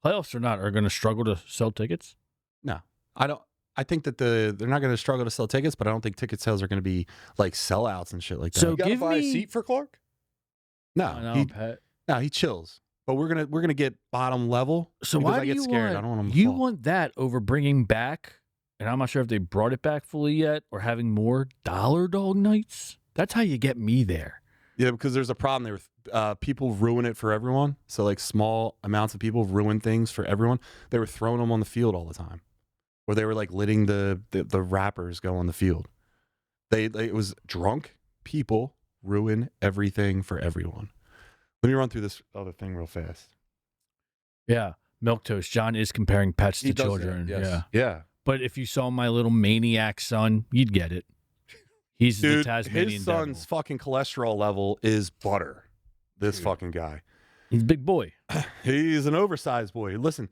playoffs or not, are going to struggle to sell tickets?
No, I don't. I think that they're not going to struggle to sell tickets, but I don't think ticket sales are going to be like sellouts and shit like that.
So
You gotta
give
buy a
me
seat for Clark?
No, he chills. But we're gonna get bottom level.
So
because
why
I
do
get
you
scared.
want,
I don't want him to
you
fall.
want that over bringing back, and I'm not sure if they brought it back fully yet, or having more dollar dog nights? That's how you get me there.
Yeah, because there's a problem there with people ruin it for everyone. So like small amounts of people ruin things for everyone. They were throwing them on the field all the time, or they were like letting the rappers go on the field. It was drunk people ruin everything for everyone. Let me run through this other thing real fast.
Yeah. Milquetoast. John is comparing pets
He
to
does that,
children.
yes.
Yeah.
Yeah,
But if you saw my little maniac son, you'd get it. He's
dude,
the Tasmanian
his son's
devil.
fucking cholesterol level is butter. This fucking guy.
He's a big boy.
He's an oversized boy. Listen,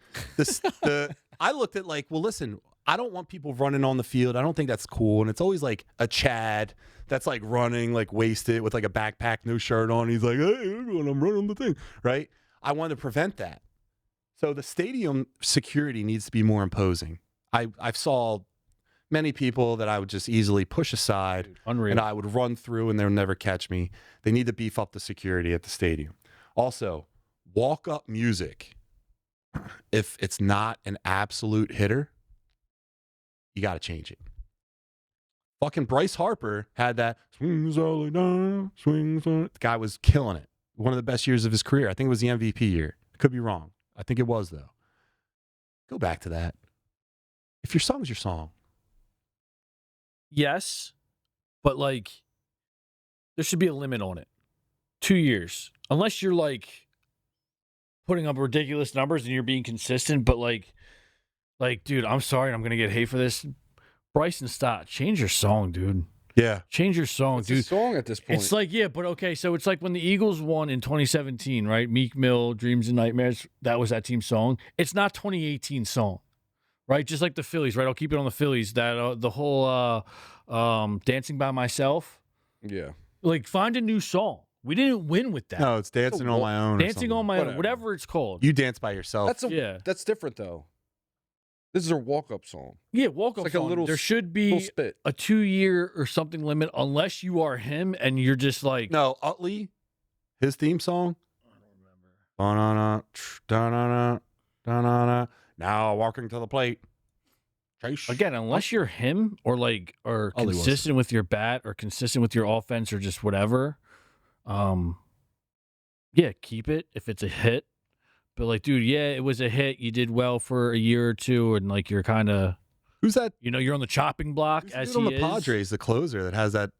I looked at like, well, listen, I don't want people running on the field. I don't think that's cool. And it's always like a Chad that's like running, like wasted with like a backpack, no shirt on. He's like, hey, I'm running the thing, right? I wanted to prevent that. So the stadium security needs to be more imposing. I've saw many people that I would just easily push aside.
Dude, unreal.
And I would run through and they'll never catch me. They need to beef up the security at the stadium. Also, walk-up music, if it's not an absolute hitter, you got to change it. Fucking Bryce Harper had that swings all the down, swings on it. The guy was killing it. One of the best years of his career. I think it was the MVP year. Could be wrong. I think it was, though. Go back to that. If your song's your song.
Yes, but like, there should be a limit on it. 2 years. Unless you're like putting up ridiculous numbers and you're being consistent, but like, dude, I'm sorry, I'm gonna get hate for this. Bryson Stott, change your song, dude.
Yeah.
Change your song,
It's
dude.
a song at this point.
It's like, yeah, but okay, so it's like when the Eagles won in 2017, right? Meek Mill, Dreams and Nightmares, that was that team's song. It's not 2018 song, right? Just like the Phillies, right? I'll keep it on the Phillies. That the whole Dancing by Myself.
Yeah.
Like, find a new song. We didn't win with that.
No, it's Dancing on My Own.
Dancing on My Own,
Whatever.
whatever it's called.
You dance by yourself.
That's different though. This is a walk-up song.
Yeah, walk up
It's like a
song.
little
There should be
Little spit.
a 2-year or something limit, unless you are him and you're just like,
No, Utley, his theme song. Da-na-na, da-na-na, da-na-na. Now walking to the plate. Chase.
again, unless you're him or like or
Utley was.
consistent with your bat or consistent with your offense or just whatever. Yeah, keep it if it's a hit. But like, dude, yeah, it was a hit. You did well for a year or two, and like you're kind of,
Who's that?
you're on the chopping block
Who's the
as
dude
he
on the
is.
Padres, the closer that has that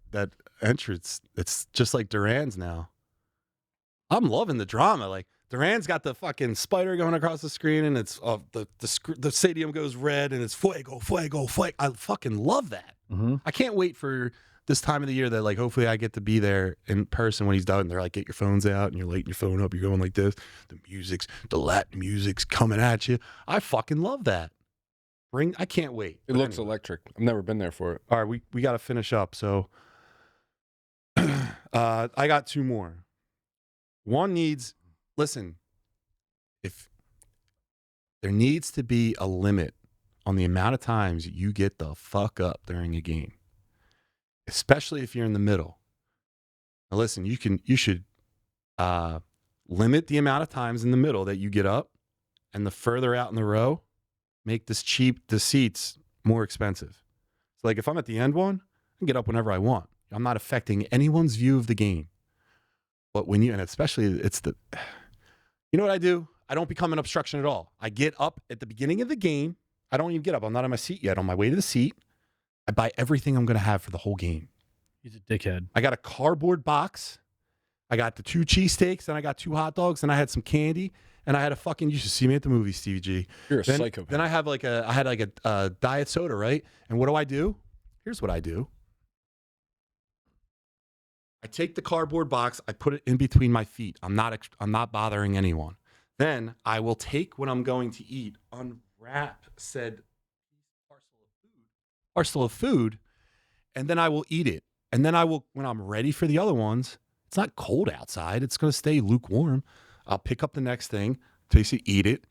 entrance. It's just like Duran's now. I'm loving the drama. Like Duran's got the fucking spider going across the screen, and it's the stadium goes red, and it's fuego, fuego, fuego. I fucking love that.
Mm-hmm.
I can't wait for this time of the year that like hopefully I get to be there in person when he's done. They're like, get your phones out, and you're lighting your phone up. You're going like this. The Latin music's coming at you. I fucking love that. I can't wait.
It
But
looks
anyway.
electric. I've never been there for it.
All right, we got to finish up. So I got two more. One needs, listen, if there needs to be a limit on the amount of times you get the fuck up during a game, especially if you're in the middle. Now listen, you should limit the amount of times in the middle that you get up, and the further out in the row, make the seats more expensive. So like if I'm at the end one, I can get up whenever I want. I'm not affecting anyone's view of the game. But when you, and especially you know what I do? I don't become an obstruction at all. I get up at the beginning of the game. I don't even get up. I'm not in my seat yet. On my way to the seat, I buy everything I'm going to have for the whole game.
He's a dickhead.
I got a cardboard box. I got the 2 cheesesteaks, and I got 2 hot dogs, and I had some candy, and I had you should see me at the movies, Stevie G.
You're a
Then
psychopath.
I had like a diet soda, right? And what do? Here's what I do. I take the cardboard box, I put it in between my feet. I'm not bothering anyone. Then I will take what I'm going to eat, unwrap said parcel of food, and then I will eat it. And then I will, when I'm ready for the other ones, it's not cold outside. It's going to stay lukewarm. I'll pick up the next thing, basically eat it,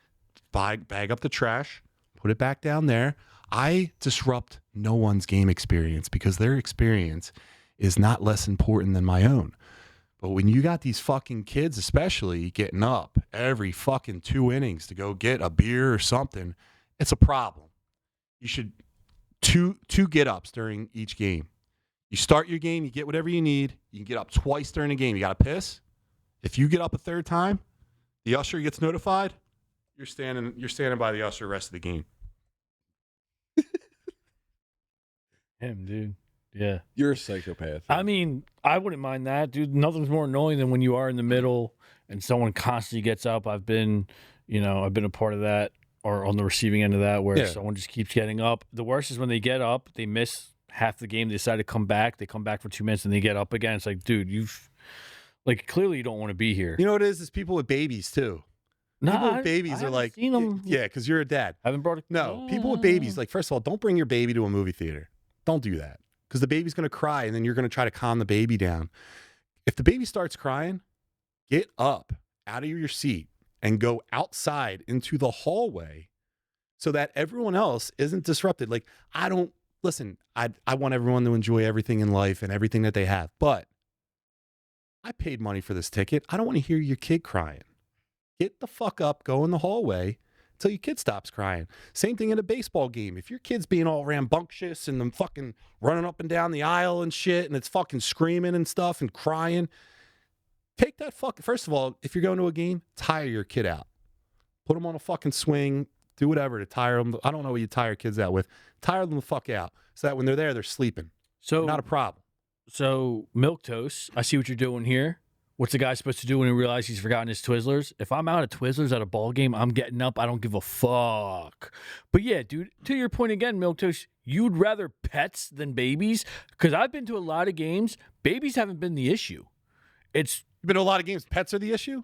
bag up the trash, put it back down there. I disrupt no one's game experience because their experience is not less important than my own. But when you got these fucking kids, especially getting up every fucking 2 innings to go get a beer or something, it's a problem. You should two get ups during each game. You start your game, you get whatever you need. You can get up twice during the game. You got to piss. If you get up a third time, the usher gets notified. You're standing by the usher the rest of the game.
Him, dude. Yeah.
You're a psychopath.
I mean, I wouldn't mind that, dude. Nothing's more annoying than when you are in the middle and someone constantly gets up. I've been a part of that, or on the receiving end of that, where someone just keeps getting up. The worst is when they get up, they miss half the game, they decide to come back. They come back for 2 minutes and they get up again. It's like, dude, clearly you don't want to be here.
You know what it is? It's people with babies too. People with babies are like, yeah, because you're a dad.
I haven't brought
people with babies, like, first of all, don't bring your baby to a movie theater. Don't do that. Because the baby's going to cry, and then you're going to try to calm the baby down. If the baby starts crying, get up out of your seat and go outside into the hallway so that everyone else isn't disrupted. Like, I want everyone to enjoy everything in life and everything that they have. But I paid money for this ticket. I don't want to hear your kid crying. Get the fuck up, go in the hallway until your kid stops crying. Same thing in a baseball game. If your kid's being all rambunctious and them fucking running up and down the aisle and shit, and it's fucking screaming and stuff and crying, take that fucking, first of all, if you're going to a game, tire your kid out. Put them on a fucking swing, do whatever to tire them. I don't know what you tire kids out with. Tire them the fuck out so that when they're there, they're sleeping.
So
not a problem.
So milquetoast, I see what you're doing here. What's the guy supposed to do when he realizes he's forgotten his Twizzlers? If I'm out of Twizzlers at a ball game, I'm getting up. I don't give a fuck. But yeah, dude, to your point again, milquetoast, you'd rather pets than babies? Because I've been to a lot of games. Babies haven't been the issue. You've
been to a lot of games. Pets are the issue?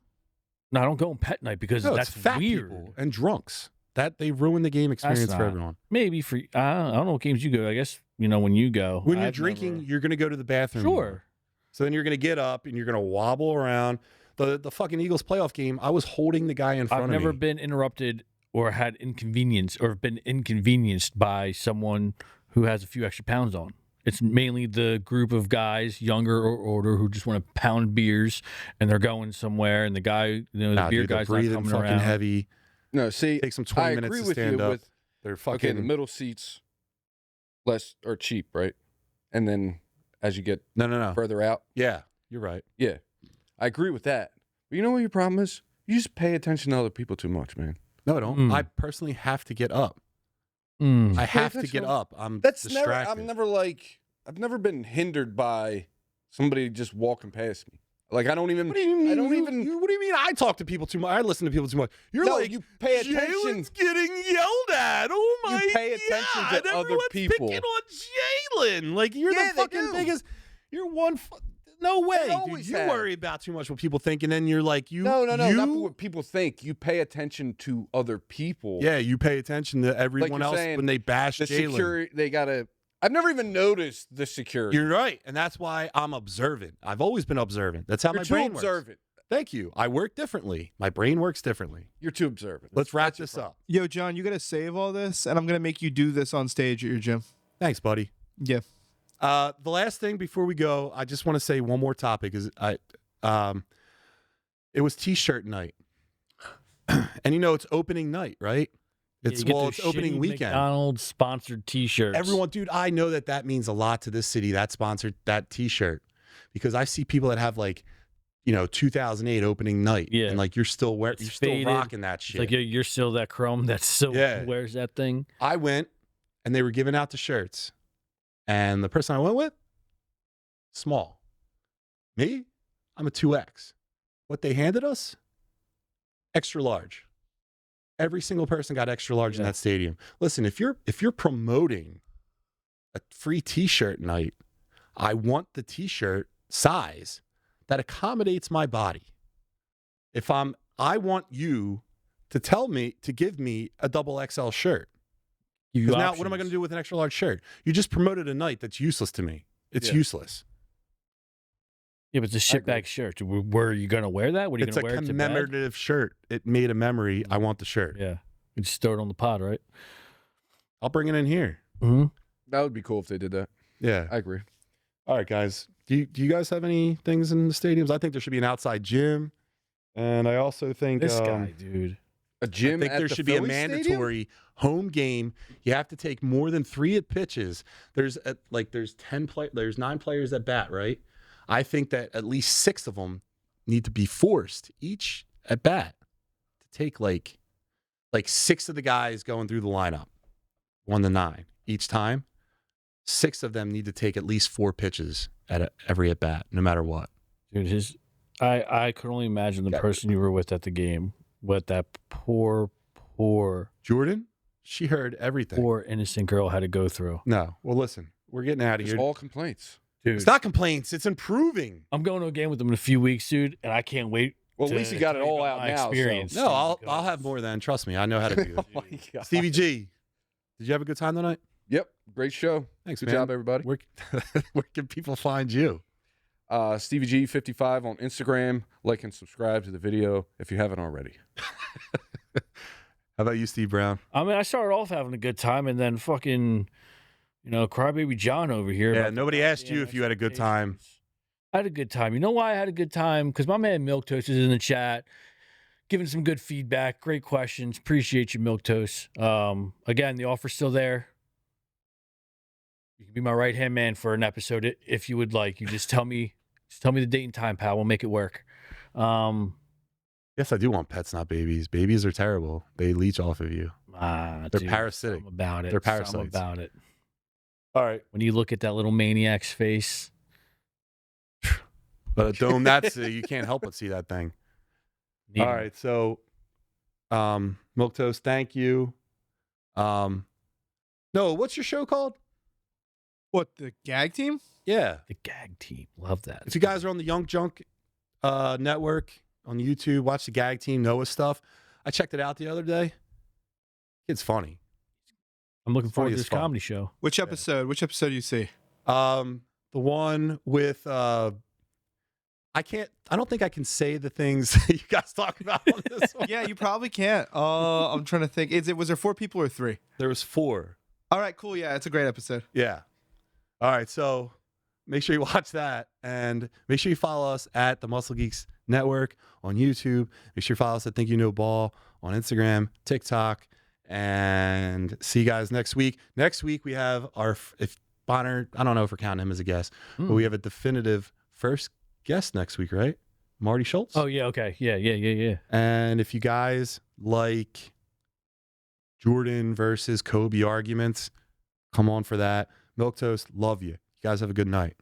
No, I don't go on pet night because that's
it's fat
weird.
People and drunks. That they ruin the game experience for everyone.
Maybe for I don't know what games you go. I guess when you go.
When you're drinking, you're going to go to the bathroom.
Sure.
More. So then you're going to get up and you're going to wobble around. The fucking Eagles playoff game, I was holding the guy in front of me.
I've never been interrupted or had inconvenience or been inconvenienced by someone who has a few extra pounds on. It's mainly the group of guys, younger or older, who just want to pound beers and they're going somewhere. And the guy, the beer guy's not coming
fucking
around.
Heavy.
No, see,
takes them 20 minutes to stand up. They're fucking
okay. The middle seats less or cheap, right? And then as you get further out,
yeah, you're right.
Yeah, I agree with that. But you know what your problem is? You just pay attention to other people too much, man.
No, I don't. I personally have to get up. I have to get up. I'm distracted.
I've never been hindered by somebody just walking past me. Like, I don't even.
What do you mean? What do you mean? I talk to people too much. I listen to people too much. You're like,
you pay attention.
Jalen's getting yelled at. Oh my god!
You pay attention to other people.
Picking on Jalen. Like, you're the fucking biggest. You're one. No way, dude. You worry about too much what people think, and then you're like,
No, not what people think. You pay attention to other people.
Yeah, you pay attention to everyone else when they bash
the
Jalen.
Security, they gotta. I've never even noticed the security.
You're right, and that's why I'm observant. I've always been observant. That's how my brain works.
Observant.
Thank you. I work differently. My brain works differently.
You're too observant.
Let's wrap this up.
Yo, John, you got to save all this, and I'm going to make you do this on stage at your gym.
Thanks, buddy.
Yeah.
The last thing before we go, I just want to say one more topic. It was T-shirt night. And it's opening night, right? It's opening weekend.
McDonald's sponsored T-shirts.
Everyone, dude, I know that means a lot to this city. That sponsored that T-shirt, because I see people that have 2008 opening night, and you're still still rocking that shit.
It's like you're still that crumb that still wears that thing.
I went, and they were giving out the shirts, and the person I went with, small. Me, I'm a 2X. What they handed us, extra large. Every single person got extra large in that stadium. Listen, if you're promoting a free T-shirt night, I want the T-shirt size that accommodates my body. If I want you to give me a double XL shirt. Because now, what am I going to do with an extra large shirt? You just promoted a night that's useless to me. It's useless.
Yeah, but it's a shitbag shirt. Were you going to wear that? What are you going to wear it to bed?
It's a commemorative shirt. It made a memory. I want the shirt.
Yeah. You just throw it on the pod, right?
I'll bring it in here.
Mm-hmm.
That would be cool if they did that.
Yeah.
I agree.
All right, guys. Do you guys have any things in the stadiums? I think there should be an outside gym. And I also think
this guy, dude.
A gym.
I think there should be a mandatory home game. You have to take more than 3 at pitches. There's 9 players at bat, right? I think that at least 6 of them need to be forced each at bat to take like 6 of the guys going through the lineup, 1 to 9 each time. 6 of them need to take at least 4 pitches at every at bat, no matter what.
Dude, I could only imagine the person you were with at the game. What that poor
Jordan, she heard everything.
Poor innocent girl had to go through.
No. Well, listen, we're getting out of here.
It's all complaints.
Dude,
It's not complaints. It's improving.
I'm going to a game with them in a few weeks, dude, and I can't wait.
Well, at least you got it all out now.
Experience.
So.
No, I'll have more then. Trust me. I know how to do it.
Oh my God.
Stevie G, did you have a good time tonight?
Yep. Great show.
Thanks,
Good
man.
job, everybody.
Where can people find you?
Stevie G 55 on Instagram. Like and subscribe to the video if you haven't already.
How about you, Steve Brown?
I mean, I started off having a good time, and then fucking, crybaby John over here.
Yeah, nobody asked you if you had a good time.
I had a good time. You know why I had a good time? Because my man Milk Toast is in the chat, giving some good feedback, great questions. Appreciate you, Milk Toast. Again, the offer's still there. You can be my right-hand man for an episode if you would like. You just tell me the date and time, pal. We'll make it work.
Yes, I do want pets, not babies. Babies are terrible. They leech off of you.
They're
parasitic.
I'm about it.
They're parasites.
I'm about it.
All right.
When you look at that little maniac's face.
But a dome, you can't help but see that thing. All right. So, Milk Toast, thank you. No, what's your show called?
What, the gag team?
Yeah.
The gag team. Love that.
If you guys are on the Young Junk network on YouTube, watch the gag team, Noah stuff. I checked it out the other day. It's funny.
I'm looking forward to
as
this
fuck.
comedy show.
Which episode? Yeah. Which episode do you see?
The one with I don't think I can say the things that you guys talk about on this one.
Yeah, you probably can't. I'm trying to think. Was there 4 people or 3?
There was 4.
All right, cool. Yeah, it's a great episode.
Yeah. All right, so make sure you watch that, and make sure you follow us at the Muscle Geeks Network on YouTube. Make sure you follow us at Think You Know Ball on Instagram, TikTok, and see you guys next week. Next week we have if Bonner, I don't know if we're counting him as a guest, but we have a definitive first guest next week, right? Marty Schultz.
Oh yeah, okay, yeah.
And if you guys like Jordan versus Kobe arguments, come on for that. Milk Toast, love you. You guys have a good night.